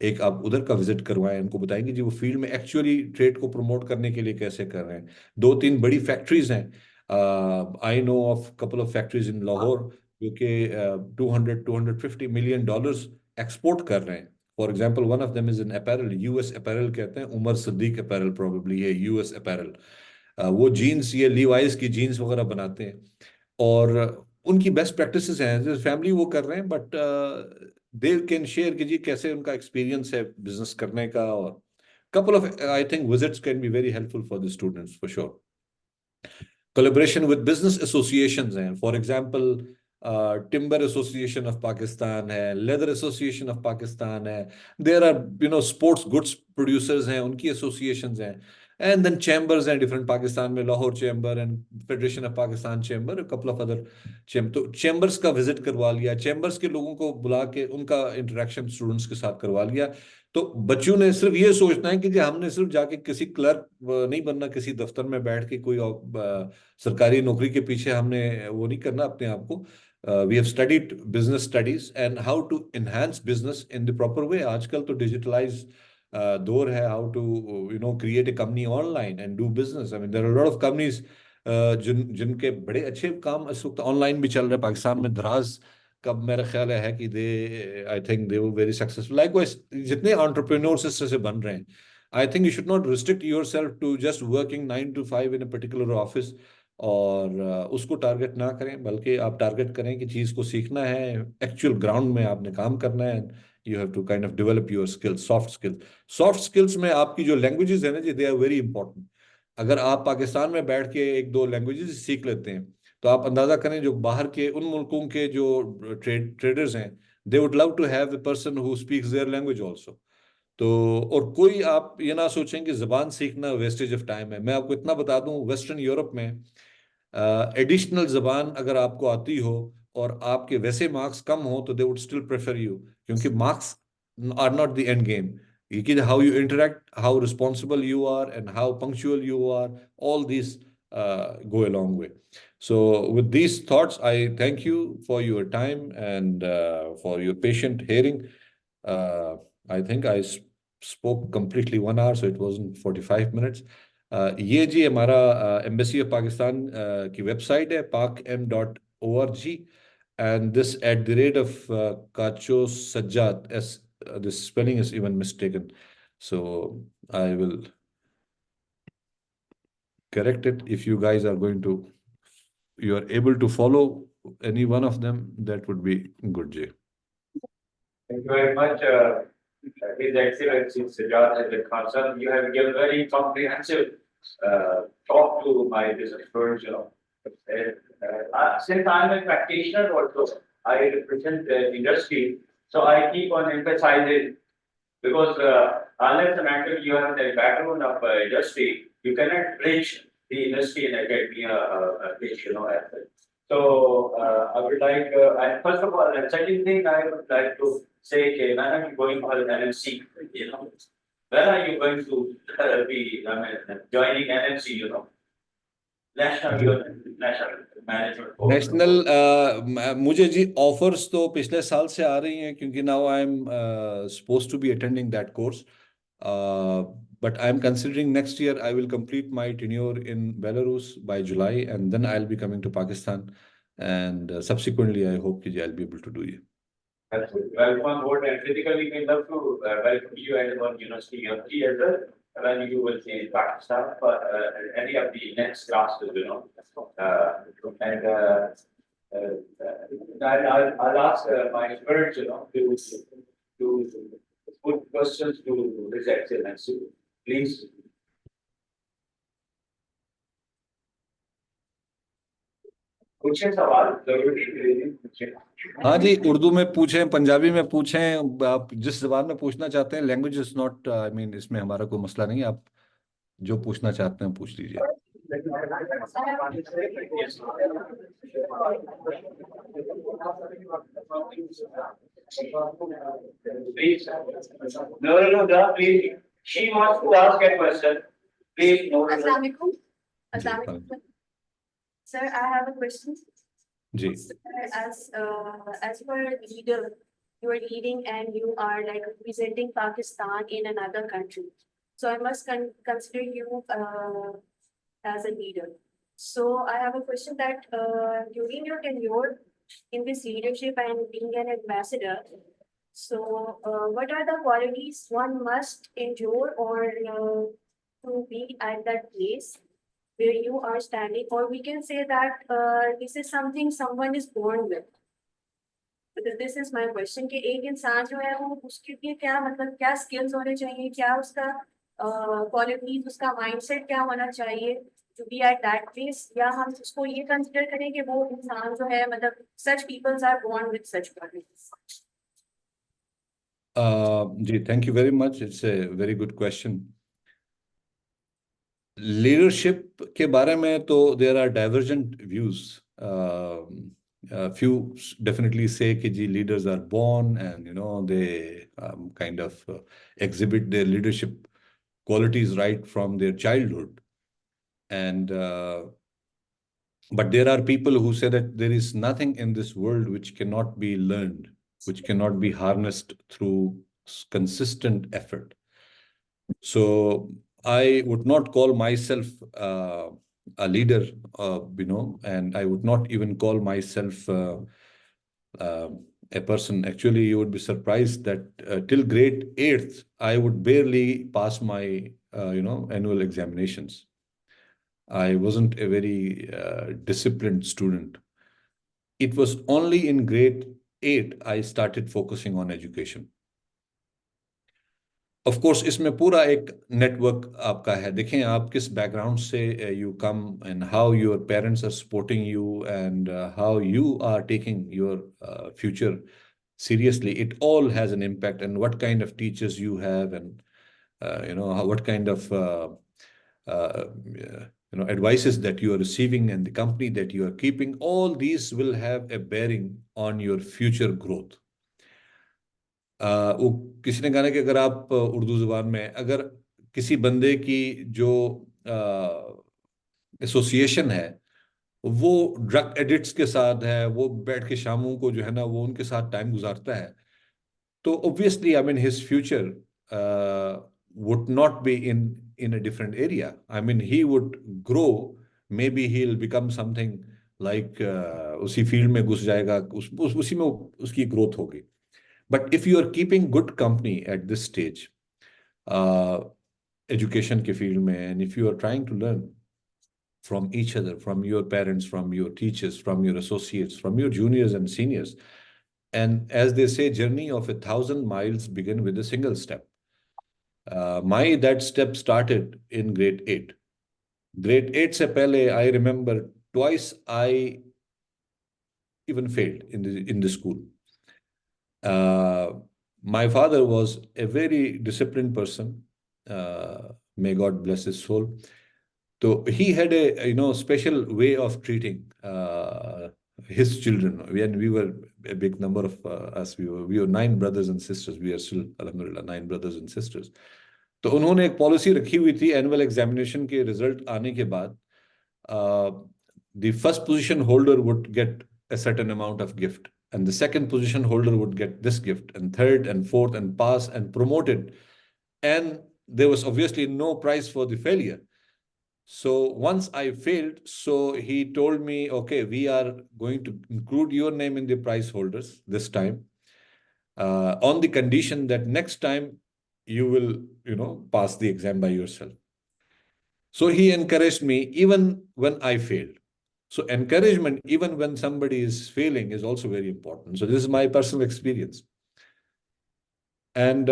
एक आप उधर का विजिट करवाएं उनको बताएंगे जी वो फील्ड में एक्चुअली ट्रेड को प्रमोट करने के लिए कैसे कर रहे हैं. 2-3 बड़ी फैक्ट्रीज हैं. I know of couple of factories इन लाहौर जो कि 200-250 मिलियन डॉलर्स एक्सपोर्ट कर रहे हैं. For example one of them is in apparel US apparel कहते हैं उमर सिद्दीक अपैरल प्रोबेबली ये यूएस अपैरल. वो जीन्स ये लीवाइस की जीन्स वगैरह बनाते हैं और उनकी बेस्ट प्रैक्टिसेस हैं फैमिली वो कर रहे हैं बट दे कैन शेयर कि जी कैसे उनका एक्सपीरियंस है बिजनेस करने का. और couple of I think visits can be very helpful for the students for sure. Collaboration with business associations हैं for example timber association of Pakistan है leather association of Pakistan है. There are sports goods producers हैं उनकी associations हैं. And then chambers and different Pakistan में Lahore chamber and Federation of Pakistan chamber a couple of other तो chambers का visit करवा लिया chambers के लोगों को बुला के उनका interaction students के साथ करवा लिया. तो बच्चों ने सिर्फ ये सोचना है कि जी हमने सिर्फ जाके किसी क्लर्क नहीं बनना किसी दफ्तर में बैठ के कोई सरकारी नौकरी के पीछे हमने वो नहीं करना अपने आप को. We have studied business studies and how to enhance business in the proper way. आजकल तो डिजिटलाइज दौर है how to create a company online and do business. I mean there are lot of companies जिनके बड़े अच्छे काम इस वक्त ऑनलाइन भी चल रहे हैं. पाकिस्तान में दराज कब मेरा ख्याल है कि I think they were very successful. Likewise जितने एंटरप्रेन्योर्स इस तरह से बन रहे हैं I think you should not restrict yourself to just working 9 to 5 in a particular office और उसको टारगेट ना करें बल्कि आप टारगेट करें कि चीज़ को सीखना है एक्चुअल ग्राउंड में आपने काम करना है. You have to kind of develop your skills soft skills में आपकी जो लैंग्वेजेस है ना जी दे आर वेरी इंपॉर्टेंट. अगर आप पाकिस्तान में बैठ के 1-2 लैंग्वेजेस सीख लेते हैं तो आप अंदाजा करें जो बाहर के उन मुल्कों के जो ट्रेडर्स हैं they would love to have a person who speaks their language also. तो और कोई आप ये ना सोचें कि जबान सीखना वेस्टेज ऑफ टाइम है. मैं आपको इतना बता दूं वेस्टर्न यूरोप में एडिशनल जबान अगर आपको आती हो और आपके वैसे मार्क्स कम हो तो they would still prefer you क्योंकि marks are not the end game. How you interact how responsible you are and how punctual you are all this go a long way. So with these thoughts, I thank you for your time and for your patient hearing. I think I spoke completely 1 hour, so it wasn't 45 minutes. ये जी हमारा embassy of Pakistan की website है pakm.org and this @ Kacho Sajjad this spelling is even mistaken, so I will correct it. If you guys are you are able to follow any one of them, that would be good, Jay. Thank you very much. His Excellency Sajjad has been concerned. You have given very comprehensive talk to my students. Since I am a practitioner also, I represent the industry, so I keep on emphasizing because unless and until you have the background of industry, you cannot bridge the industry and academia bridge, So I would like, first of all, the second thing I would like to say, when are you going for an NMC? When are you going to be joining NMC? national management board? National मुझे जी offers तो पिछले साल से आ रही हैं क्योंकि now I am supposed to be attending that course. But I am considering next year I will complete my tenure in Belarus by July and then I'll be coming to Pakistan and subsequently I hope that I'll be able to do it. Welcome on board, and critically we love to welcome you at one university of as well. When you will see in Pakistan for any of the next classes, and I'll ask my experts, to put questions to His Excellency, please. पूछे सवाल जरूरी पूछे। हाँ जी, उर्दू में पूछें, पंजाबी में पूछें, आप जिस ज़बान में पूछना चाहते हैं। Language is not, I mean, इसमें हमारा कोई मसला नहीं है। आप जो पूछना चाहते हैं पूछ लीजिए। Please. No, please. She wants to ask a question. Please, no. Assalamualaikum. Assalamualaikum. Sir, I have a question. Ji, As for a leader, you are leading and you are like representing Pakistan in another country. So I must consider you as a leader. So I have a question that during your tenure in this leadership and being an ambassador, so what are the qualities one must endure or to be at that place where you are standing, or we can say that this is something someone is born with. Because this is my question कि एक इंसान जो है वो उसके लिए क्या मतलब क्या skills होने चाहिए, क्या उसका qualities, उसका mindset क्या होना चाहिए to be at that place, या हम उसको ये consider करें कि वो इंसान जो है मतलब such peoples are born with such qualities. जी, thank you very much. It's a very good question. Leadership के बारे में तो there are divergent views. Few definitely say कि जी leaders are born and they kind of exhibit their leadership qualities right from their childhood. And but there are people who say that there is nothing in this world which cannot be learned, which cannot be harnessed through consistent effort. So I would not call myself a leader, and I would not even call myself a person. Actually, you would be surprised that till grade 8th, I would barely pass my, annual examinations. I wasn't a very disciplined student. It was only in grade 8 I started focusing on education. Of course, इसमें पूरा एक network आपका है। देखें आप किस background से you come and how your parents are supporting you and how you are taking your future seriously. It all has an impact, and what kind of teachers you have, and what kind of advices that you are receiving and the company that you are keeping. All these will have a bearing on your future growth. वो किसी ने कहा कि अगर आप उर्दू ज़ुबान में अगर किसी बंदे की जो एसोसिएशन है वो ड्रग एडिक्ट्स के साथ है, वो बैठ के शामों को जो है ना वो उनके साथ टाइम गुजारता है, तो obviously I mean his future would not be in a different area. I mean, he would grow. Maybe he'll become something like उसी फील्ड में घुस जाएगा, उसी में उसकी ग्रोथ होगी. But if you are keeping good company at this stage, education के field में, and if you are trying to learn from each other, from your parents, from your teachers, from your associates, from your juniors and seniors, and as they say, journey of 1,000 miles begin with a single step. That step started in grade 8. Grade 8 से पहले I remember twice I even failed in the school. My father was a very disciplined person. May God bless his soul. So he had a special way of treating his children. When we were a big number of us, we were 9 brothers and sisters. We are still, alhamdulillah, 9 brothers and sisters. तो उन्होंने एक policy रखी हुई थी annual examination के result आने के बाद the first position holder would get a certain amount of gift, and the second position holder would get this gift, and third and fourth, and pass and promoted. And there was obviously no prize for the failure. So once I failed, so he told me, okay, we are going to include your name in the prize holders this time, on the condition that next time you will, pass the exam by yourself. So he encouraged me even when I failed. So encouragement, even when somebody is failing, is also very important. So this is my personal experience. And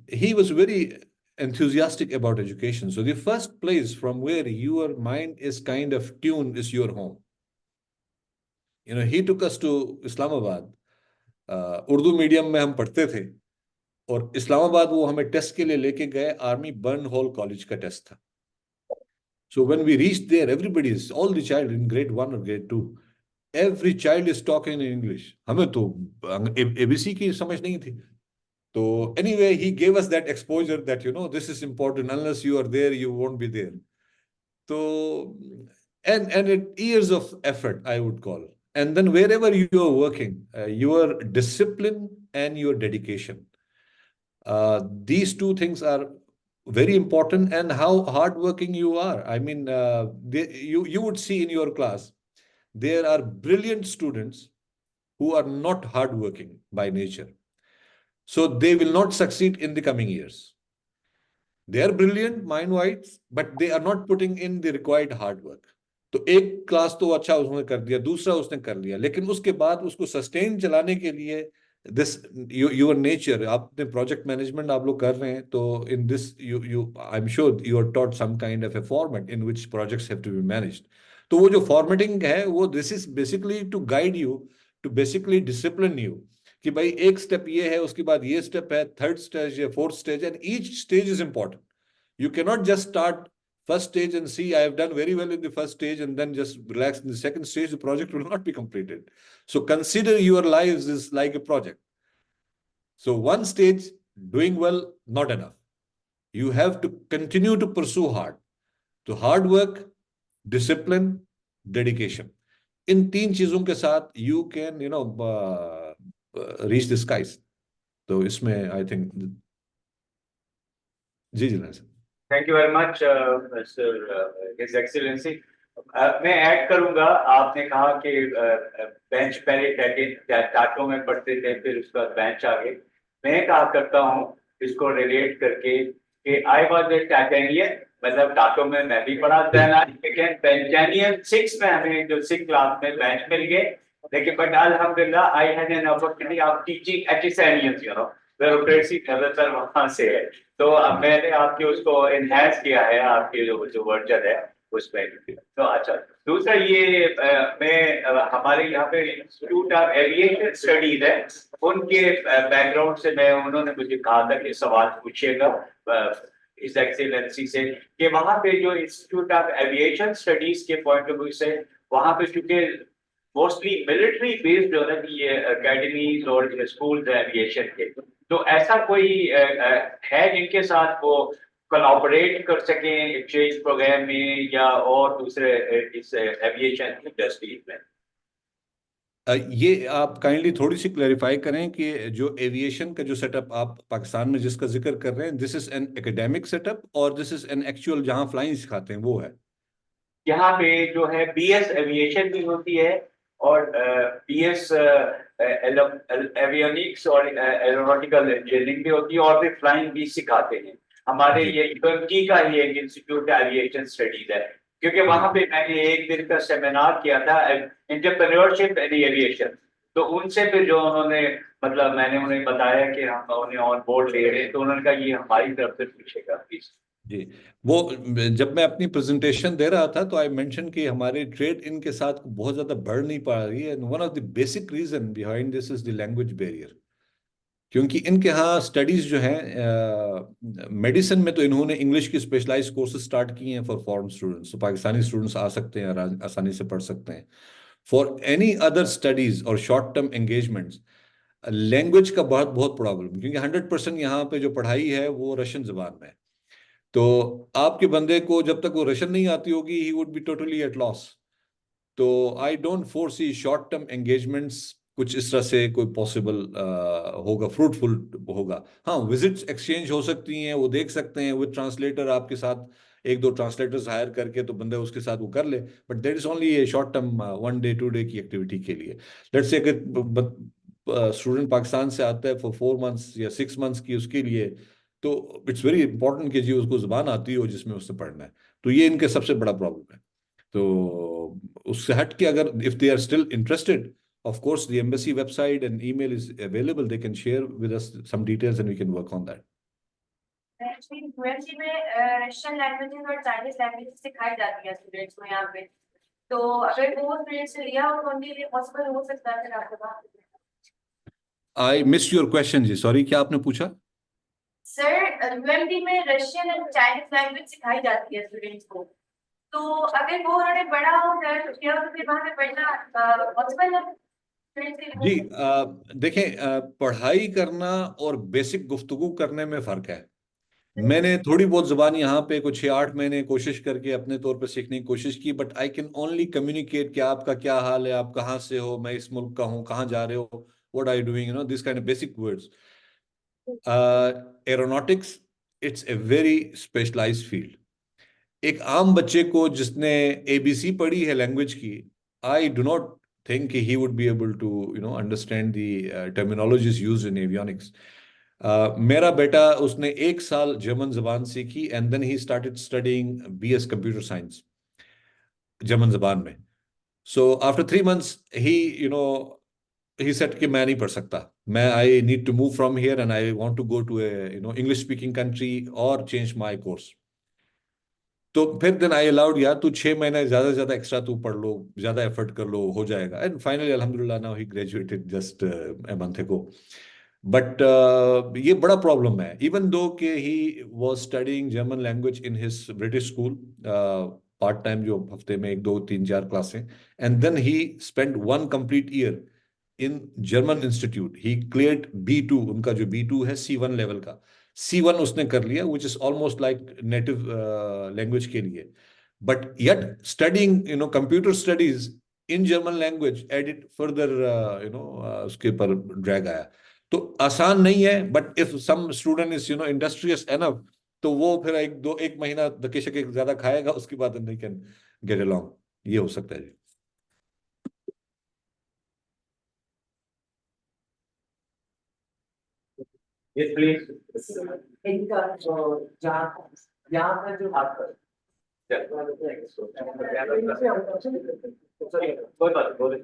he was very enthusiastic about education. So the first place from where your mind is kind of tuned is your home. He took us to Islamabad. Urdu medium में हम पढ़ते थे, और इस्लामाबाद वो हमें test के लिए लेके गए, आर्मी बर्न हॉल कॉलेज का टेस्ट था. So when we reached there, all the child in grade 1 or grade 2, every child is talking in English. हमें तो ABC की समझ नहीं थी. So anyway, he gave us that exposure that, this is important. Unless you are there, you won't be there. So, and years of effort, I would call. And then wherever you are working, your discipline and your dedication. These two things are very important, and how hardworking you are. I mean, you would see in your class, there are brilliant students who are not hardworking by nature. So they will not succeed in the coming years. They are brilliant mind-wise, but they are not putting in the required hard work. तो एक class तो अच्छा उसने कर दिया, दूसरा उसने कर लिया, लेकिन उसके बाद उसको सस्टेन चलाने के लिए this your nature, आपने प्रोजेक्ट मैनेजमेंट आप लोग कर रहे हैं, तो in this I'm sure you are taught some kind of a format in which projects have to be managed. तो वो जो formatting है, वो this is basically to guide you, to basically discipline you, कि भाई एक स्टेप ये है, उसके बाद ये स्टेप है, थर्ड स्टेज है, fourth stage, and each stage is important. You cannot just start first stage and see, I have done very well in the first stage, and then just relax in the second stage, the project will not be completed. So consider your lives is like a project. So one stage doing well, not enough. You have to continue to pursue hard. So hard work, discipline, dedication. In तीन चीजों के साथ you can, reach the skies. तो इसमें I think जी sir. Thank you very much, Mr. His Excellency. मैं add करूंगा, आपने कहा कि बेंच पहले टाटों में पढ़ते थे, फिर उसके बाद बेंच आ गए. मैं कहा करता हूँ इसको रिलेट करके कि आई वॉज ए टाटेनियन, मतलब टाटों में मैं भी पढ़ा था, लेकिन बेंचानियन 6 में हमें जो 6 क्लास में बेंच मिल गए, लेकिन बट अल्हम्दुलिल्लाह I had an opportunity of teaching Aitchisonians, bureaucracy ज्यादातर वहां से है. तो अब मैंने आपके उसको एनहांस किया है, आपके जो वर्जन है उसमें. तो अच्छा, दूसरा ये मैं हमारे यहाँ पे इंस्टीट्यूट ऑफ एविएशन स्टडीज है, उनके बैकग्राउंड से मैं, उन्होंने मुझे कहा था कि सवाल पूछिएगा इस एक्सीलेंसी से, कि वहाँ पे जो इंस्टीट्यूट ऑफ एविएशन स्टडीज के पॉइंट ऑफ व्यू से, वहाँ पे चूंकि मोस्टली मिलिट्री बेस्ड हो रहा है ये अकेडमीज और स्कूल एविएशन के, तो ऐसा कोई है जिनके साथ वो कोलैबोरेट कर सकें एक्सचेंज प्रोग्राम में या और दूसरे इस एविएशन इंडस्ट्री में? ये आप काइंडली थोड़ी सी क्लैरिफाई करें कि जो एविएशन का जो सेटअप आप पाकिस्तान में जिसका जिक्र कर रहे हैं, this is an academic setup और दिस इज एन एक्चुअल जहां फ्लाइंग सिखाते हैं वो है? यहाँ पे जो है बीएस एविएशन भी होती है और बीएस एवियोनिक्स और एरोनॉटिकल इंजीनियरिंग भी होती है, और भी फ्लाइंग भी सिखाते हैं. हमारे ये यूएमटी का ही एक इंस्टीट्यूट एविएशन स्टडीज है, क्योंकि वहां पे मैंने एक दिन का सेमिनार किया था एंटरप्रेन्योरशिप इन एविएशन. तो उनसे फिर जो उन्होंने, मतलब मैंने उन्हें बताया कि हम उन्हें ऑन बोर्ड ले रहे हैं, तो उन्होंने कहा ये हमारी तरफ से पूछेगा प्लीज. जी, वो जब मैं अपनी प्रेजेंटेशन दे रहा था तो आई मेंशन कि हमारे ट्रेड इनके साथ बहुत ज़्यादा बढ़ नहीं पा रही है, and one of the basic reason behind this is the language barrier. क्योंकि इनके यहाँ स्टडीज़ जो हैं, मेडिसिन में तो इन्होंने इंग्लिश की स्पेशलाइज्ड कोर्सेज स्टार्ट किए हैं फॉर फॉरेन स्टूडेंट्स, तो पाकिस्तानी स्टूडेंट्स आ सकते हैं, आसानी से पढ़ सकते हैं. फॉर एनी अदर स्टडीज़ और शॉर्ट टर्म एंगेजमेंट्स, लैंग्वेज का बहुत बहुत प्रॉब्लम, क्योंकि 100% यहाँ पे जो पढ़ाई है वो रशियन ज़बान में है. तो आपके बंदे को जब तक वो रशियन नहीं आती होगी, he would be totally at loss. तो I don't foresee short term engagements कुछ इस तरह से कोई पॉसिबल होगा, फ्रूटफुल होगा। हाँ, विजिट्स एक्सचेंज हो सकती हैं, वो देख सकते हैं विद ट्रांसलेटर, आपके साथ एक दो ट्रांसलेटर्स हायर करके तो बंदा उसके साथ वो कर ले, but that is only A short term 1 day 2 day की एक्टिविटी के लिए। लेट्स से अगर स्टूडेंट पाकिस्तान से आता है फॉर 4 मंथ्स या 6 मंथ्स की, उसके लिए तो इट्स वेरी इंपॉर्टेंट कि जी उसको जुबान आती हो जिसमें उससे पढ़ना है। तो ये इनके सबसे बड़ा प्रॉब्लम है। तो उससे हट के अगर if they are still interested, of course the embassy website and email is available, they can share with us some details and we can work on that. Actually UMC में रशियन लैंग्वेजेस और Chinese languages सिखाई जाती है students को यहाँ पे, तो अगर वो स्टूडेंट्स लिया हो तो उनके लिए पॉसिबल हो सकता है फिर आपके पास? I missed your question जी, सॉरी, क्या आपने पूछा? सर यूएमडी में रशियन और चाइनीज लैंग्वेज सिखाई जाती है स्टूडेंट्स को, तो अगर वो उन्होंने बड़ा हो सर किया तो फिर वहाँ पे पढ़ना पॉसिबल है जी देखें, पढ़ाई करना और बेसिक गुफ्तगू करने में फ़र्क है। मैंने थोड़ी बहुत ज़बान यहाँ पे कुछ 6-8 महीने कोशिश करके अपने तौर पे सीखने की कोशिश की, but I can only communicate कि आपका क्या हाल है, आप कहाँ से हो, मैं इस मुल्क का हूँ, कहाँ जा रहे हो, what are you doing, this kind of basic words. Aeronautics it's a very specialised field. एक आम बच्चे को जिसने एबीसी पढ़ी है लैंग्वेज की, I do not think he would be able to understand the terminologies used in avionics. मेरा बेटा उसने 1 साल जर्मन जबान सीखी and then he started studying BS computer science German जबान में। So after 3 months he said कि मैं नहीं पढ़ सकता, मैं I need to move from here and I want to go to a English speaking country और चेंज माय कोर्स। तो फिर देन आई अलाउड, यार तू 6 महीने ज्यादा से ज्यादा एक्स्ट्रा तू पढ़ लो, ज्यादा एफर्ट कर लो, हो जाएगा। एंड फाइनली अल्हम्दुलिल्लाह now he graduated just a month ago. But ये बड़ा प्रॉब्लम है, इवन दो के he was studying German language in his British school part time, जो हफ्ते में 1 2 3 4 क्लासें, and then he spend 1 complete year in German institute. He cleared B2, उनका जो B2 है C1 लेवल का, C1 उसने कर लिया, which is almost like native language के लिए। But yet studying computer studies in German language added further उसके पर ड्रैग आया। तो आसान नहीं है, but if some student is industrious enough, तो वो फिर 1 महीना धक्के शके ज्यादा खाएगा, उसके बाद दे कैन गेट अलोंग, ये हो सकता है जी। Yes, please. इनका जो जहाँ यहाँ पर जो बात कर कोई बात नहीं, बोले।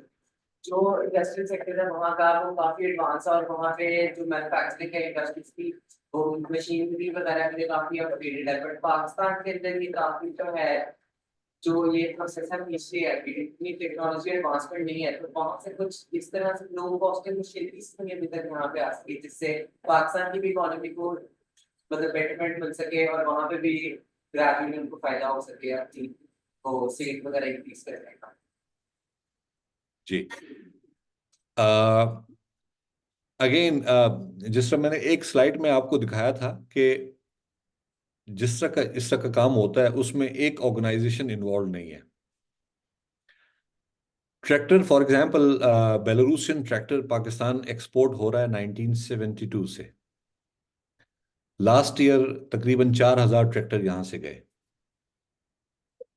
जो इंडस्ट्रियल सेक्टर है वहाँ का, वो काफी एडवांस है, और वहाँ पे जो मैन्युफैक्चरिंग है इंडस्ट्रीज की, वो मशीनरी वगैरह के लिए काफी अपडेटेड है। बट पाकिस्तान के अंदर ये काफी जो है, जो ये प्रोसेस है पीछे है, इतनी टेक्नोलॉजी एडवांसमेंट नहीं है, तो वहाँ से कुछ इस तरह से लो कॉस्ट की मशीनरीज नहीं अभी तक यहाँ पे आ सकी, जिससे पाकिस्तान की भी इकोनॉमी को मतलब बेटरमेंट मिल सके, और वहाँ पे भी ग्रेजुअली उनको फायदा हो सके अपनी वो सेल वगैरह इंक्रीज करने का। जी अगेन जिस तरह मैंने एक स्लाइड में आपको दिखाया था कि जिस तरह का इस तरह का काम होता है, उसमें एक ऑर्गेनाइजेशन इन्वॉल्व नहीं है। Tractor for example, Belarusian tractor Pakistan export हो रहा है 1972 से। लास्ट ईयर तकरीबन 4000 ट्रैक्टर यहां से गए।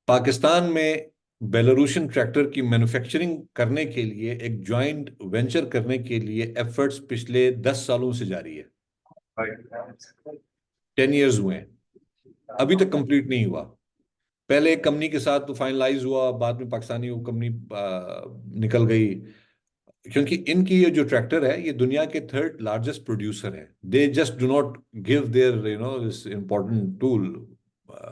पाकिस्तान में बेलारूशियन ट्रैक्टर की मैन्युफैक्चरिंग करने के लिए एक जॉइंट वेंचर करने के लिए एफर्ट्स पिछले 10 सालों से जारी है। 10 years हुए हैं, अभी तक कंप्लीट नहीं हुआ। पहले एक कंपनी के साथ तो फाइनलाइज हुआ, बाद में पाकिस्तानी वो कंपनी निकल गई, क्योंकि इनकी ये जो ट्रैक्टर है ये दुनिया के 3rd लार्जेस्ट प्रोड्यूसर है। They just do not give their this important tool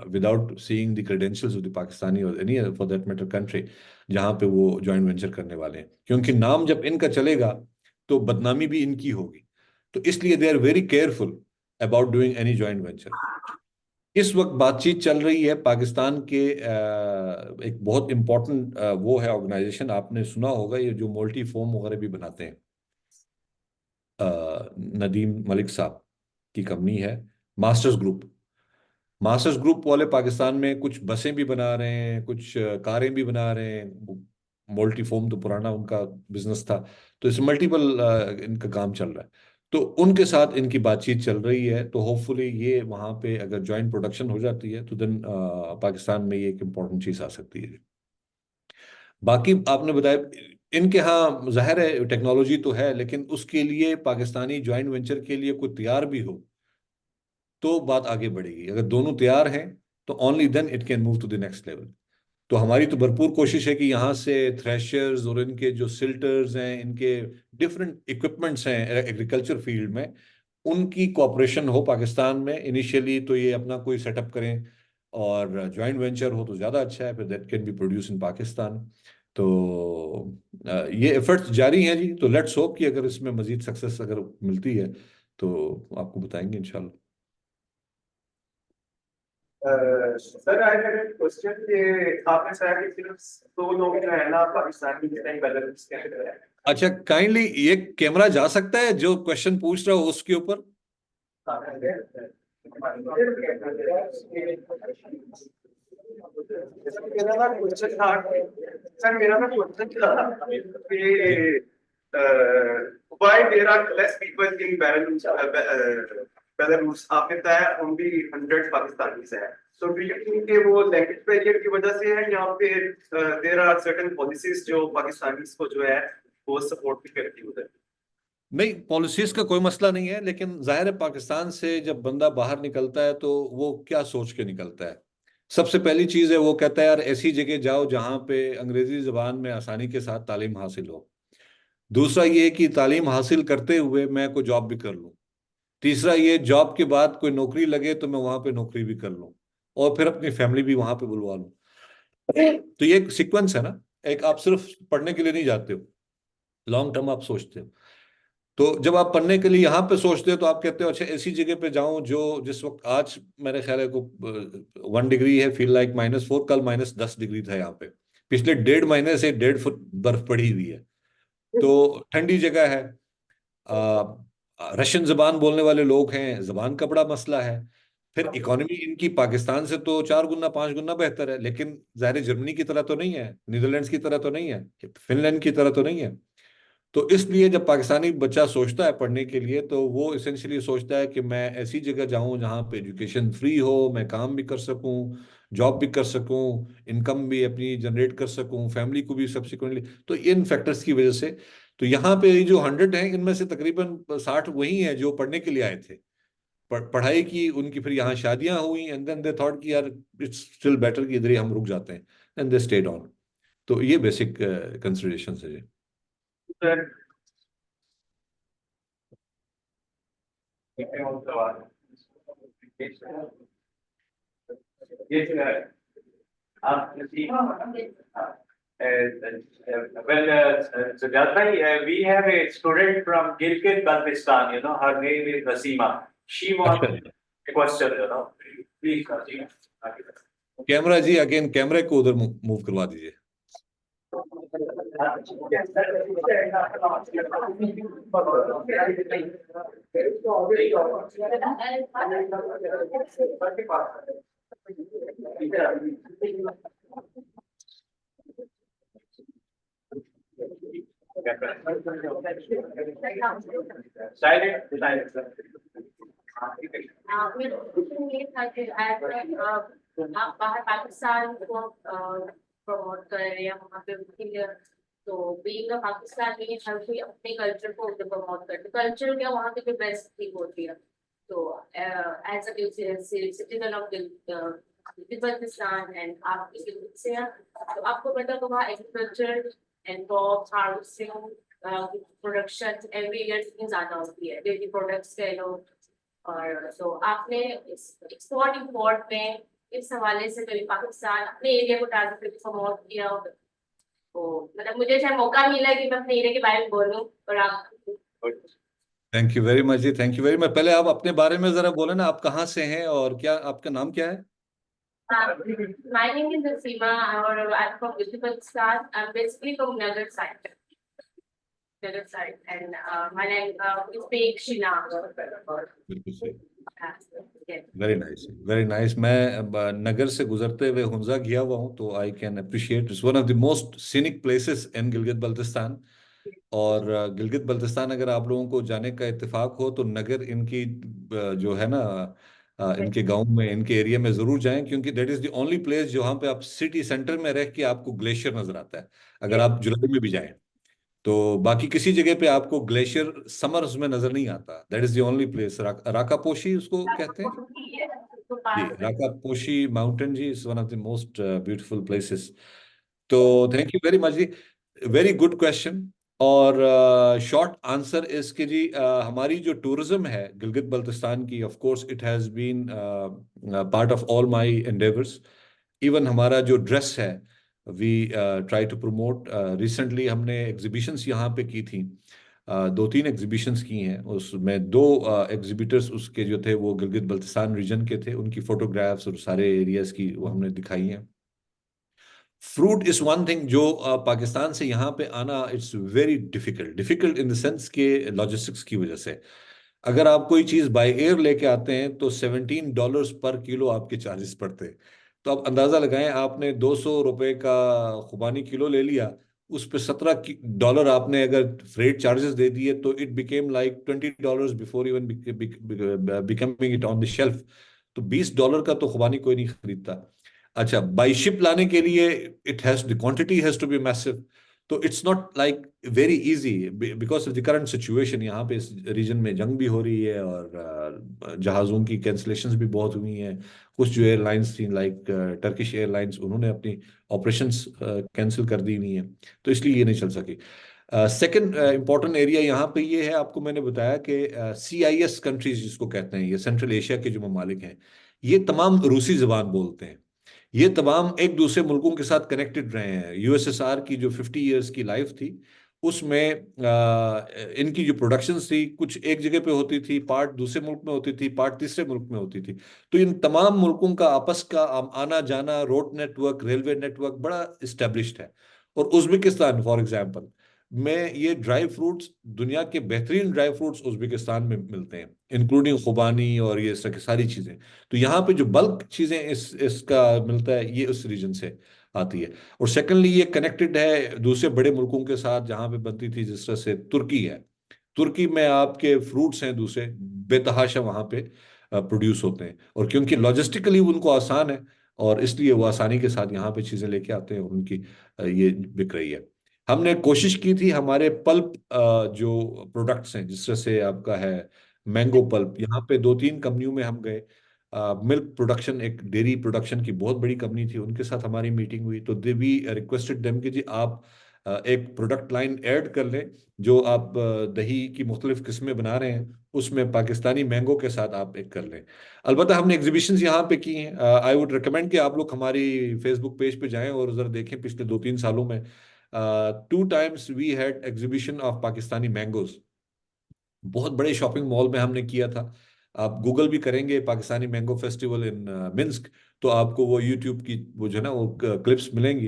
without seeing the credentials of the Pakistani और any for that matter country जहां पे वो जॉइंट वेंचर करने वाले हैं, क्योंकि नाम जब इनका चलेगा तो बदनामी भी इनकी होगी। तो इसलिए they are very careful about doing any joint venture. इस वक्त बातचीत चल रही है पाकिस्तान के एक बहुत इंपॉर्टेंट वो है ऑर्गेनाइजेशन, आपने सुना होगा, ये जो मोल्टी फोम वगैरह भी बनाते हैं, नदीम मलिक साहब की कंपनी है, मास्टर्स ग्रुप। मास्टर्स ग्रुप वाले पाकिस्तान में कुछ बसें भी बना रहे हैं, कुछ कारें भी बना रहे हैं। मल्टीफोम तो पुराना उनका बिजनेस था, तो इस मल्टीपल इनका काम चल रहा है। तो उनके साथ इनकी बातचीत चल रही है, तो होपफुली ये वहाँ पे अगर जॉइंट प्रोडक्शन हो जाती है तो देन पाकिस्तान में ये एक इम्पोर्टेंट चीज़ आ सकती है। बाकी आपने बताया इनके यहाँ जाहिर है टेक्नोलॉजी तो है, लेकिन उसके लिए पाकिस्तानी ज्वाइंट वेंचर के लिए कोई तैयार भी हो तो बात आगे बढ़ेगी। अगर दोनों तैयार हैं तो only then it can move to the next level. तो हमारी तो भरपूर कोशिश है कि यहाँ से थ्रेशर्स और इनके जो सिल्टर्स हैं, इनके डिफरेंट इक्विपमेंट्स हैं एग्रीकल्चर फील्ड में, उनकी कोऑपरेशन हो पाकिस्तान में। इनिशियली तो ये अपना कोई सेटअप करें और जॉइंट वेंचर हो तो ज़्यादा अच्छा है, फिर that can be produce in Pakistan. तो ये एफर्ट्स जारी हैं जी। तो लेट्स होप कि अगर इसमें मजीद सक्सेस अगर मिलती है तो आपको बताएंगे इंशाल्लाह। Sir I had a question कि आपने कहा कि सिर्फ 2 लोग जो है ना पाकिस्तानी बेलारूस के अंदर है। अच्छा, काइंडली ये कैमरा जा सकता है, जो क्वेश्चन पूछ रहा हो उसके ऊपर। मेरा ना क्वेश्चन था सर, मेरा ना क्वेश्चन था कि why there are less people in Belarus? आपने बताया only 100 पाकिस्तानीज हैं, तो डू यू थिंक कि वो लैंग्वेज बैरियर की वजह से है या फिर देयर आर सर्टेन पॉलिसीज जो पाकिस्तानीज को जो है वो सपोर्ट भी करती है उधर? नहीं, पॉलिसीज का कोई मसला नहीं है, लेकिन जाहिर है पाकिस्तान से जब बंदा बाहर निकलता है तो वो क्या सोच के निकलता है। सबसे पहली चीज है वो कहता है यार ऐसी जगह जाओ जहां पे अंग्रेजी जबान में आसानी के साथ तालीम हासिल हो। दूसरा ये कि तालीम हासिल करते हुए मैं कोई जॉब भी कर लूं। तीसरा ये जॉब के बाद कोई नौकरी लगे तो मैं वहां पे नौकरी भी कर लूं और फिर अपनी फैमिली भी वहां पे बुलवा लूं। तो ये एक सीक्वेंस है ना। एक आप सिर्फ पढ़ने के लिए नहीं जाते हो, लॉन्ग टर्म आप सोचते हो। तो जब आप पढ़ने के लिए यहाँ पे सोचते हो तो आप कहते हो अच्छा ऐसी जगह पे जाऊं जो जिस वक्त आज मेरे ख्याल है को 1 डिग्री है, फील लाइक -4, कल -10 डिग्री था यहाँ पे। पिछले 1.5 महीने से 1.5 फुट बर्फ पड़ी हुई है, तो ठंडी जगह है। रशियन जबान बोलने वाले लोग हैं, जबान का बड़ा मसला है। फिर इकोनॉमी इनकी पाकिस्तान से तो 4 गुना 5 गुना बेहतर है, लेकिन ज़ाहिर है जर्मनी की तरह तो नहीं है, नीदरलैंड्स की तरह तो नहीं है, फिनलैंड की तरह तो नहीं है। तो इसलिए जब पाकिस्तानी बच्चा सोचता है पढ़ने के लिए तो वो इसेंशियली सोचता है कि मैं ऐसी जगह जाऊं जहां पे एजुकेशन फ्री हो, मैं काम भी कर सकूं, जॉब भी कर सकूं, इनकम भी अपनी जनरेट कर सकूं, फैमिली को भी सब्सिक्वेंटली। तो इन फैक्टर्स की वजह से तो यहाँ पे जो 100 हैं इनमें से तकरीबन 60 वही हैं जो पढ़ने के लिए आए थे। पढ़ाई की उनकी फिर यहाँ शादियां हुई एंड देन दे थॉट कि यार इट्स स्टिल बेटर कि इधर ही हम रुक जाते हैं, एंड दे स्टेड ऑन। तो ये बेसिक कंसिडरेशन है जी। Sir Yes, Sujat bhai, we have a student from Gilgit, Baltistan, her name is Nasima. She wants a question, Please, Nasima. Camera जी अगेन कैमरे को उधर मूव करवा दीजिए। Silent. मेरा क्वेश्चन ये था कि आप बाहर पाकिस्तान को प्रमोट कर रहे हैं वहाँ पे उनके लिए, तो बीइंग अ पाकिस्तानी हर कोई अपने कल्चर को प्रमोट करते, कल्चर क्या वहाँ की बेस्ट थिंग होती है। तो as a citizen of Pakistan and आप से हैं, तो आपको पता तो वहाँ agriculture and crop harvesting production every year कितनी ज्यादा होती है, डेयरी प्रोडक्ट्स कह लो। और तो आपने एक्सपोर्ट इंपोर्ट में इस हवाले से कभी पाकिस्तान अपने एरिया को टारगेट करके प्रमोट किया हो? तो मतलब मुझे शायद मौका मिला कि मैं अपने एरिया के बारे में बोलूं, और आप। थैंक यू वेरी मच जी, थैंक यू वेरी मच। पहले आप अपने बारे में जरा बोले ना, आप कहाँ से हैं और क्या आपका नाम क्या है? My name is Nasima और I'm from Pakistan. I'm basically from Nagar side. And my name is Sheikh Shina. बिल्कुल सही। Very nice, very nice. मैं नगर से गुजरते हुए हुंजा गया हुआ हूँ, तो I can appreciate, it's one of the most scenic places in Gilgit Baltistan. और गिलगित बल्तिस्तान अगर आप लोगों को जाने का इत्तेफाक हो तो नगर इनकी जो है ना, इनके गांव में, इनके एरिया में जरूर जाएं, क्योंकि that is the only place जहाँ पे आप सिटी सेंटर में रह के आपको ग्लेशियर नजर आता है, अगर आप जुलाई में भी जाएं। तो बाकी किसी जगह पे आपको ग्लेशियर समर्स में नजर नहीं आता। That is the only place. Rakaposhi उसको कहते हैं जी, राकापोशी माउंटेन जी is one of the most beautiful places. तो थैंक यू वेरी मच जी, वेरी गुड क्वेश्चन। और शॉर्ट आंसर इसके जी, हमारी जो टूरिज्म है गिलगित बल्तिस्तान की, of course it has been part of all my endeavours. Even हमारा जो ड्रेस है, we try to promote. Recently हमने एग्जीबिशंस यहाँ पे की थी, दो तीन एग्जीबिशंस की हैं, उसमें दो एग्जीबिटर्स उसके जो थे वो गिलगित बल्तिस्तान रीजन के थे, उनकी फोटोग्राफ्स और सारे एरियाज की वो हमने दिखाई हैं। फ्रूट इज वन थिंग जो पाकिस्तान से यहाँ पे आना, it's very difficult, difficult in the sense के लॉजिस्टिक्स की वजह से। अगर आप कोई चीज़ बाय एयर लेके आते हैं तो $17 पर किलो आपके चार्जेस पड़ते हैं। तो आप अंदाज़ा लगाएं, आपने $200 का खुबानी किलो ले लिया, उस पे $17 आपने अगर फ्रेट चार्जेस दे दिए, तो it became like $20 before even becoming it on the shelf. तो $20 का तो खुबानी कोई नहीं खरीदता। अच्छा, बाई शिप लाने के लिए it has, the quantity has to be massive. तो it's not like very easy because of the current situation. यहाँ पे इस रीजन में जंग भी हो रही है, और जहाज़ों की कैंसलेशंस भी बहुत हुई हैं। कुछ जो एयरलाइंस थी लाइक टर्किश एयरलाइंस, उन्होंने अपनी ऑपरेशंस कैंसिल कर दी हुई हैं, तो इसलिए ये नहीं चल सकी। सेकंड इंपॉर्टेंट एरिया यहाँ पे ये है, आपको मैंने बताया कि CIS कंट्रीज जिसको कहते हैं, ये सेंट्रल एशिया के जो ममालिक हैं, ये तमाम रूसी जबान बोलते हैं। ये तमाम एक दूसरे मुल्कों के साथ कनेक्टेड रहे हैं। USSR की जो 50 इयर्स की लाइफ थी, उसमें इनकी जो प्रोडक्शंस थी, कुछ एक जगह पे होती थी, पार्ट दूसरे मुल्क में होती थी, पार्ट तीसरे मुल्क में होती थी। तो इन तमाम मुल्कों का आपस का आना जाना, रोड नेटवर्क, रेलवे नेटवर्क बड़ा इस्टेब्लिश्ड है। और उज्बेकिस्तान फॉर एग्जांपल में, ये ड्राई फ्रूट्स, दुनिया के बेहतरीन ड्राई फ्रूट्स उज्बेकिस्तान में मिलते हैं, इंक्लूडिंग खुबानी और ये सारी चीज़ें। तो यहाँ पे जो बल्क चीज़ें इसका मिलता है, ये उस रीजन से आती है। और सेकेंडली ये कनेक्टेड है दूसरे बड़े मुल्कों के साथ, जहाँ पे बनती थी, जिस तरह से तुर्की है। तुर्की में आपके फ्रूट्स हैं दूसरे बेतहाशा वहाँ पे प्रोड्यूस होते हैं, और क्योंकि लॉजिस्टिकली उनको आसान है, और इसलिए वो आसानी के साथ यहाँ पे चीज़ें लेके आते हैं, और उनकी ये बिक रही है। हमने कोशिश की थी हमारे पल्प जो प्रोडक्ट्स हैं, जिस तरह से आपका है मैंगो पल्प, यहाँ पे दो तीन कंपनियों में हम गए। मिल्क प्रोडक्शन, एक डेयरी प्रोडक्शन की बहुत बड़ी कंपनी थी, उनके साथ हमारी मीटिंग हुई। तो दे वी रिक्वेस्टेड देम कि जी आप एक प्रोडक्ट लाइन ऐड कर लें, जो आप दही की मुख्तलिफ किस्में बना रहे हैं, उसमें पाकिस्तानी मैंगो के साथ आप एक कर लें। अलबत्ता हमने एग्जीबिशंस यहाँ पे की हैं। आई वुड रिकमेंड कि आप लोग हमारी फेसबुक पेज पे जाएं और ज़रा देखें, पिछले 2-3 सालों में 2 times we had exhibition of Pakistani mangoes. बहुत बड़े शॉपिंग मॉल में हमने किया था। आप गूगल भी करेंगे Pakistani mango festival in Minsk, तो आपको वो यूट्यूब की वो जो है ना वो क्लिप्स मिलेंगी।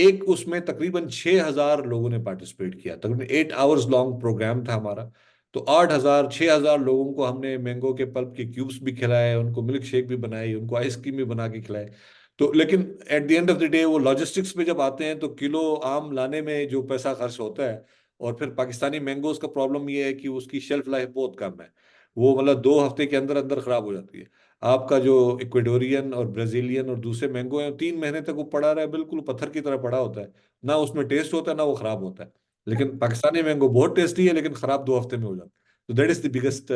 एक उसमें तकरीबन 6,000 लोगों ने पार्टिसिपेट किया, तकरीबन 8 आवर्स लॉन्ग प्रोग्राम था हमारा। तो 6,000 लोगों को हमने मैंगो के पल्प के क्यूब्स भी खिलाए, उनको मिल्क शेक भी बनाई, उनको आइसक्रीम भी बना के खिलाए। तो लेकिन at the end of the day वो लॉजिस्टिक्स पे जब आते हैं, तो किलो आम लाने में जो पैसा खर्च होता है, और फिर पाकिस्तानी मैंगोज का प्रॉब्लम ये है कि उसकी शेल्फ लाइफ बहुत कम है। वो मतलब 2 हफ्ते के अंदर अंदर खराब हो जाती है। आपका जो इक्वेडोरियन और ब्राजीलियन और दूसरे मैंगो हैं, 3 महीने तक वो पड़ा रहा है, बिल्कुल पत्थर की तरह पड़ा होता है, ना उसमें टेस्ट होता है ना वो खराब होता है। लेकिन पाकिस्तानी मैंगो बहुत टेस्टी है, लेकिन खराब 2 हफ्ते में हो जाता है। तो that is the biggest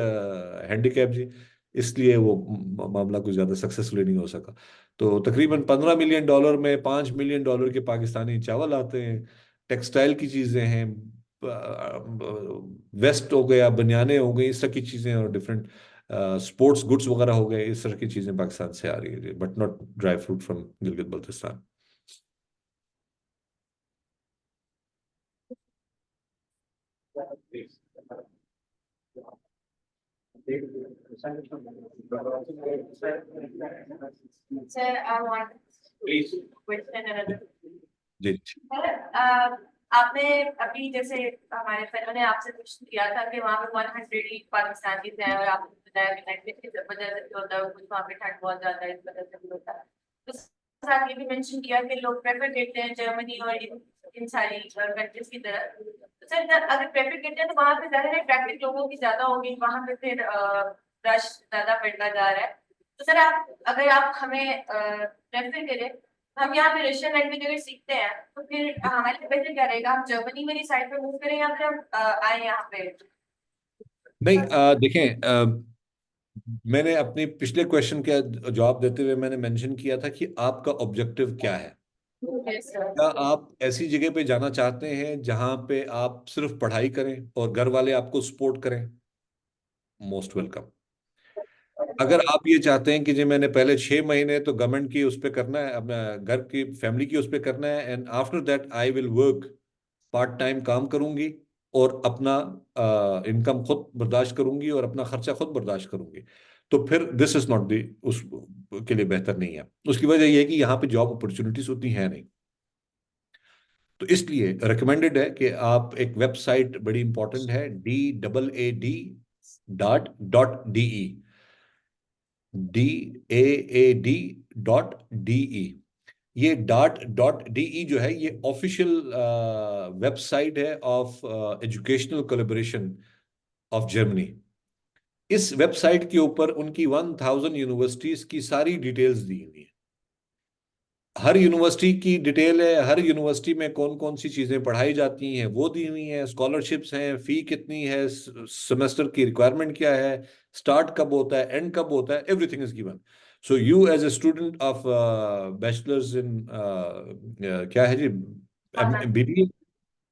handicap जी। इसलिए वो मामला कुछ ज्यादा सक्सेसफुली नहीं हो सका। तो तकरीबन $15 मिलियन में $5 मिलियन के पाकिस्तानी चावल आते हैं। टेक्सटाइल की चीजें हैं, वेस्ट हो गया, बनियाने हो गई, इस तरह की चीजें, और डिफरेंट स्पोर्ट्स गुड्स वगैरह हो गए, इस तरह की चीजें पाकिस्तान से आ रही है, but not dry fruit from Gilgit Baltistan. Sir, I want Please. question another. जी Sir, आपने अभी जैसे हमारे फ्रेंड ने आपसे क्वेश्चन किया था कि वहाँ पे 100 पाकिस्तानी हैं और आपने बताया कि नेटफ्लिक्स की वजह से भी होता है, कुछ वहाँ पे ठंड बहुत ज्यादा है, इस वजह से भी होता है। तो साथ ये भी मेंशन किया कि लोग प्रेफर करते हैं जर्मनी और इन सारी कंट्रीज की तरह। तो सर अगर प्रेफर करते हैं तो वहाँ पे ज्यादा ट्रैफिक लोगों की ज्यादा होगी, वहाँ पे फिर रश ज्यादा बढ़ता जा रहा है। तो सर अगर आप हमें प्रेफर करें, हम यहाँ पे रशियन लैंग्वेज अगर सीखते हैं तो फिर हमारे लिए बेहतर क्या रहेगा, हम जर्मनी वाली साइड पे मूव करें या फिर हम आए यहाँ पे? नहीं, देखें, मैंने अपने पिछले क्वेश्चन का जवाब देते हुए मैंने मेंशन किया था कि आपका ऑब्जेक्टिव क्या है। Yes, sir. क्या आप ऐसी जगह पे जाना चाहते हैं जहां पे आप सिर्फ पढ़ाई करें और घर वाले आपको सपोर्ट करें? Most welcome. अगर आप ये चाहते हैं कि जी मैंने पहले 6 महीने तो गवर्नमेंट की उस पर करना है, अपना घर की फैमिली की उस पर करना है, and after that I will work part time काम करूंगी और अपना इनकम खुद बर्दाश्त करूंगी और अपना खर्चा खुद बर्दाश्त करूंगी, तो फिर दिस इज नॉट दी उस के लिए बेहतर नहीं है। उसकी वजह यह है कि यहाँ पे जॉब अपॉर्चुनिटीज उतनी है नहीं। तो इसलिए रिकमेंडेड है कि आप एक वेबसाइट बड़ी इंपॉर्टेंट है, DAAD.DE ये .de जो है ये ऑफिशियल वेबसाइट है of educational collaboration of Germany. इस वेबसाइट के ऊपर उनकी 1000 यूनिवर्सिटीज की सारी डिटेल्स दी हुई है। हर यूनिवर्सिटी की डिटेल है, हर यूनिवर्सिटी में कौन कौन सी चीजें पढ़ाई जाती हैं वो दी हुई हैं, स्कॉलरशिप्स हैं, फी कितनी है, सेमेस्टर की रिक्वायरमेंट क्या है, स्टार्ट कब होता है, एंड कब होता है, everything is given. So you as a student of bachelors in क्या है जी, बीबीए,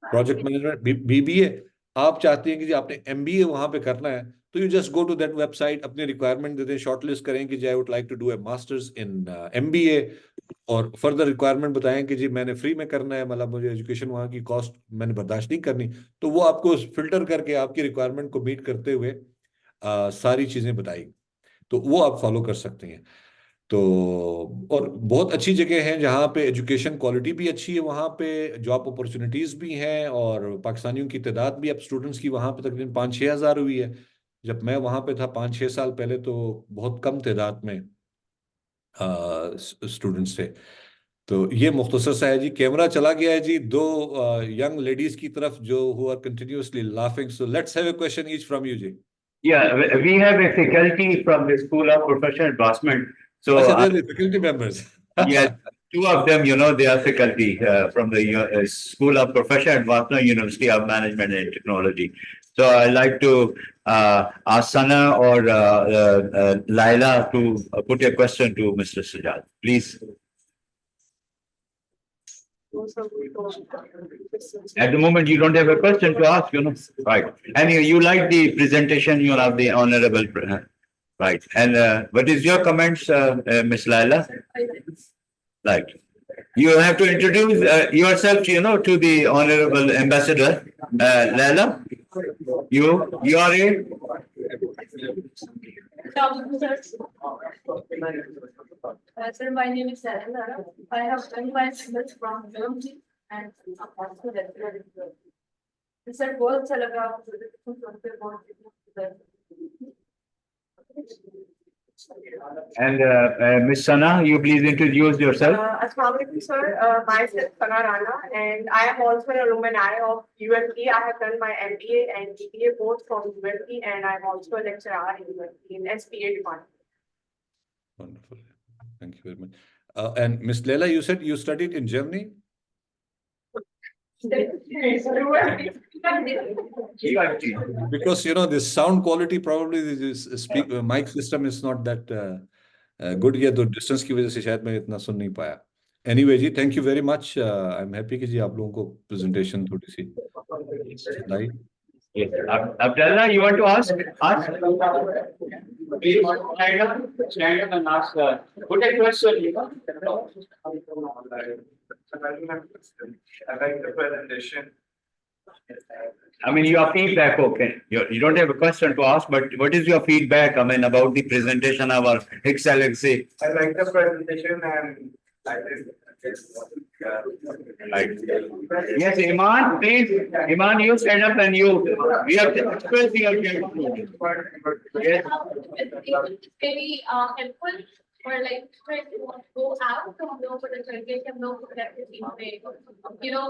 प्रोजेक्ट मैनेजमेंट, बीबीए, आप चाहते हैं कि जी आपने एमबीए वहां पे करना है, तो you just go to that website, अपने रिक्वायरमेंट देते हैं, शॉर्टलिस्ट करें कि जी I would like to do a masters in MBA, और फर्दर रिक्वायरमेंट बताएं कि जी मैंने फ्री में करना है, मतलब मुझे एजुकेशन वहाँ की कॉस्ट मैंने बर्दाश्त नहीं करनी, तो वो आपको फिल्टर करके आपकी रिक्वायरमेंट को मीट करते हुए सारी चीजें बताई, तो वो आप फॉलो कर सकते हैं। तो और बहुत अच्छी जगह है जहाँ पे एजुकेशन क्वालिटी भी अच्छी है, वहाँ पे जॉब अपॉर्चुनिटीज भी हैं, और पाकिस्तानियों की तादाद भी अब स्टूडेंट्स की वहाँ पे तकरीबन 5-6 हज़ार हुई है। जब मैं वहाँ पे था 5-6 साल पहले तो बहुत कम तादाद में स्टूडेंट्स थे। तो ये मुख्तसर सा है जी। कैमरा चला गया है जी दो यंग लेडीज की तरफ जो who are continuously laughing, so let's have a question each from you जी। Yeah, we have a faculty from the School of Professional Advancement. So, अच्छा, they're the faculty members. yeah, two of them, you know, they are faculty from the School of Professional Advancement, University of Management and Technology. So, I'd like to ask Sana or Laila to put a question to Mr. Sajjad, please. At the moment, you don't have a question to ask, you know, right? And you like the presentation, you have the honorable, right? And what is your comments, Miss Laila? Right. You have to introduce yourself, you know, to the honorable ambassador, Laila. You are a. Sir, my name is Sarah Lara. I have 25 students from Germany and also lecturer. Sir, बहुत अच्छा लगा आपको सुनकर, बहुत And Miss Sana, you please introduce yourself. Assalamu alaikum, sir. Myself Sana Rana, and I am also an alumni of UMP. I have done my MBA and BBA both from UMP, and I am also a lecturer in UMP in SPA department. Wonderful. Thank you very much. And Miss Leila, you said you studied in Germany? Because you know the sound quality probably this mic system is not that good here, तो distance की वजह से शायद मैं इतना सुन नहीं पाया। Anyway ji, thank you very much. I'm happy कि जी आप लोगों को presentation थोड़ी सी सुनाई। Yes, Abdullah, you want to ask? Please stand up and ask. Put a question, you know. I like the presentation. I mean, your feedback, okay. You don't have a question to ask, but what is your feedback, I mean, about the presentation of our Excellency? I like the presentation and I Yes, Iman, please, Iman, you stand up and you, we have to express your gratitude. Yes. Maybe helpful or like friends who want to go out to हम लोग पता चल गया कि हम लोग practice में you know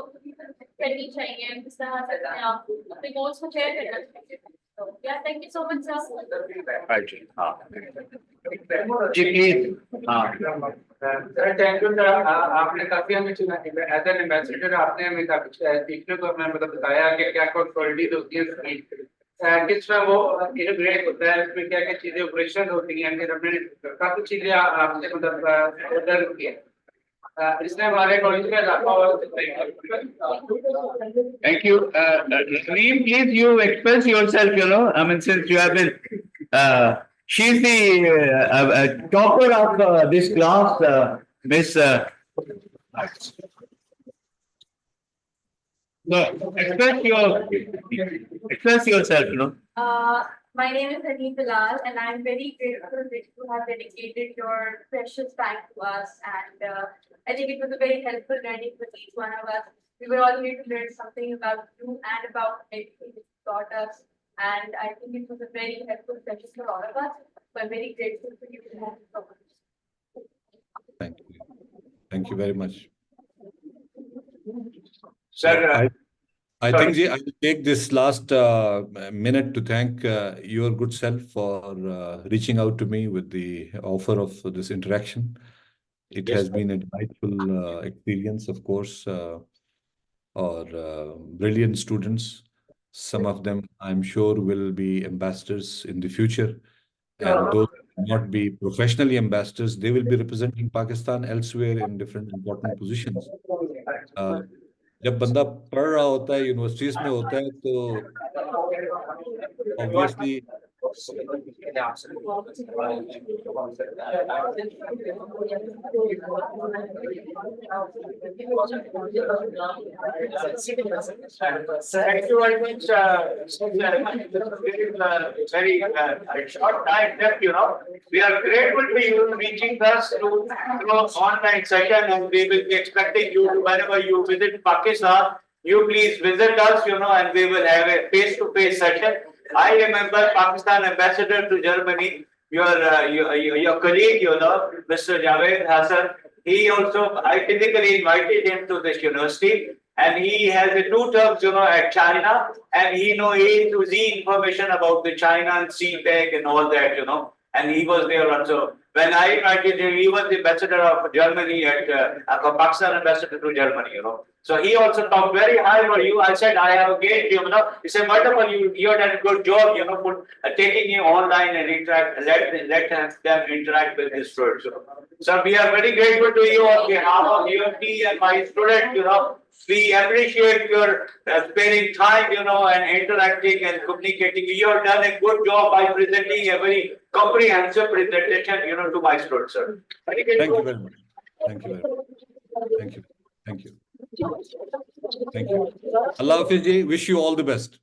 करनी चाहिए किस तरह से आप अपने goals को share करना चाहिए. So yeah, thank you so much, sir. Right, हाँ. जी, please, हाँ. सर थैंक यू सर आपने काफी हमें एज एन एम्बेसडर आपने हमें काफी सीखने को हमें मतलब बताया कि क्या क्या क्वालिटीज होती है किस तरह वो इंटीग्रेट होता है इसमें क्या क्या चीजें ऑपरेशन होती हैं फिर हमने काफी चीजें आपसे मतलब ऑर्डर किया इसने हमारे कॉलेज में इजाफा Thank you. Reem, please you express yourself, you know, I mean, since you have been, she's the topper of this class, Miss. No, express yourself, you know. My name is Haneem Bilal, and I'm very grateful that you have dedicated your precious time to us. And I think it was a very helpful learning for each one of us. We were all here to learn something about you and about everything that you taught us. And I think it was a very helpful session for all of us. So I'm very grateful for you. Thank you so much. Thank you. Thank you very much. Sir, I sorry. think Ji, I will take this last minute to thank your good self for reaching out to me with the offer of this interaction. It Yes, has sir. been a delightful experience, of course, or brilliant students. Some of them, I'm sure, will be ambassadors in the future. And those who will not be professionally ambassadors, they will be representing Pakistan elsewhere in different important positions. जब बंदा पढ़ रहा होता है universities में होता है तो obviously Thank you very much. Very short time left, you know. We are grateful to you reaching us through online session, and we will be expecting you to, whenever you visit Pakistan, you please visit us, you know, and we will have a face-to-face session. I remember Pakistan ambassador to Germany, your colleague, you know, Mr. Javed Hassan. He also, I physically invited him to this university, and he has a 2 terms, you know, at China, and he to see information about the China and CPEC and all that, you know, and he was there also. When I invited him, he was the ambassador of Germany Pakistan ambassador to Germany, you know. So he also talked very high for you. I said, I have engaged you, you know. He said, wonderful, you have done a good job, you know, for taking you online and let them interact with the students. You know. So we are very grateful to you on behalf of UMT and my students, you know. We appreciate your spending time, you know, and interacting and communicating. You have done a good job by presenting a very comprehensive presentation, you know, to my students, sir. Thank you very much. Thank you very much. Thank you. Thank you. Thank you. Allah Hafiz ji, wish you all the best.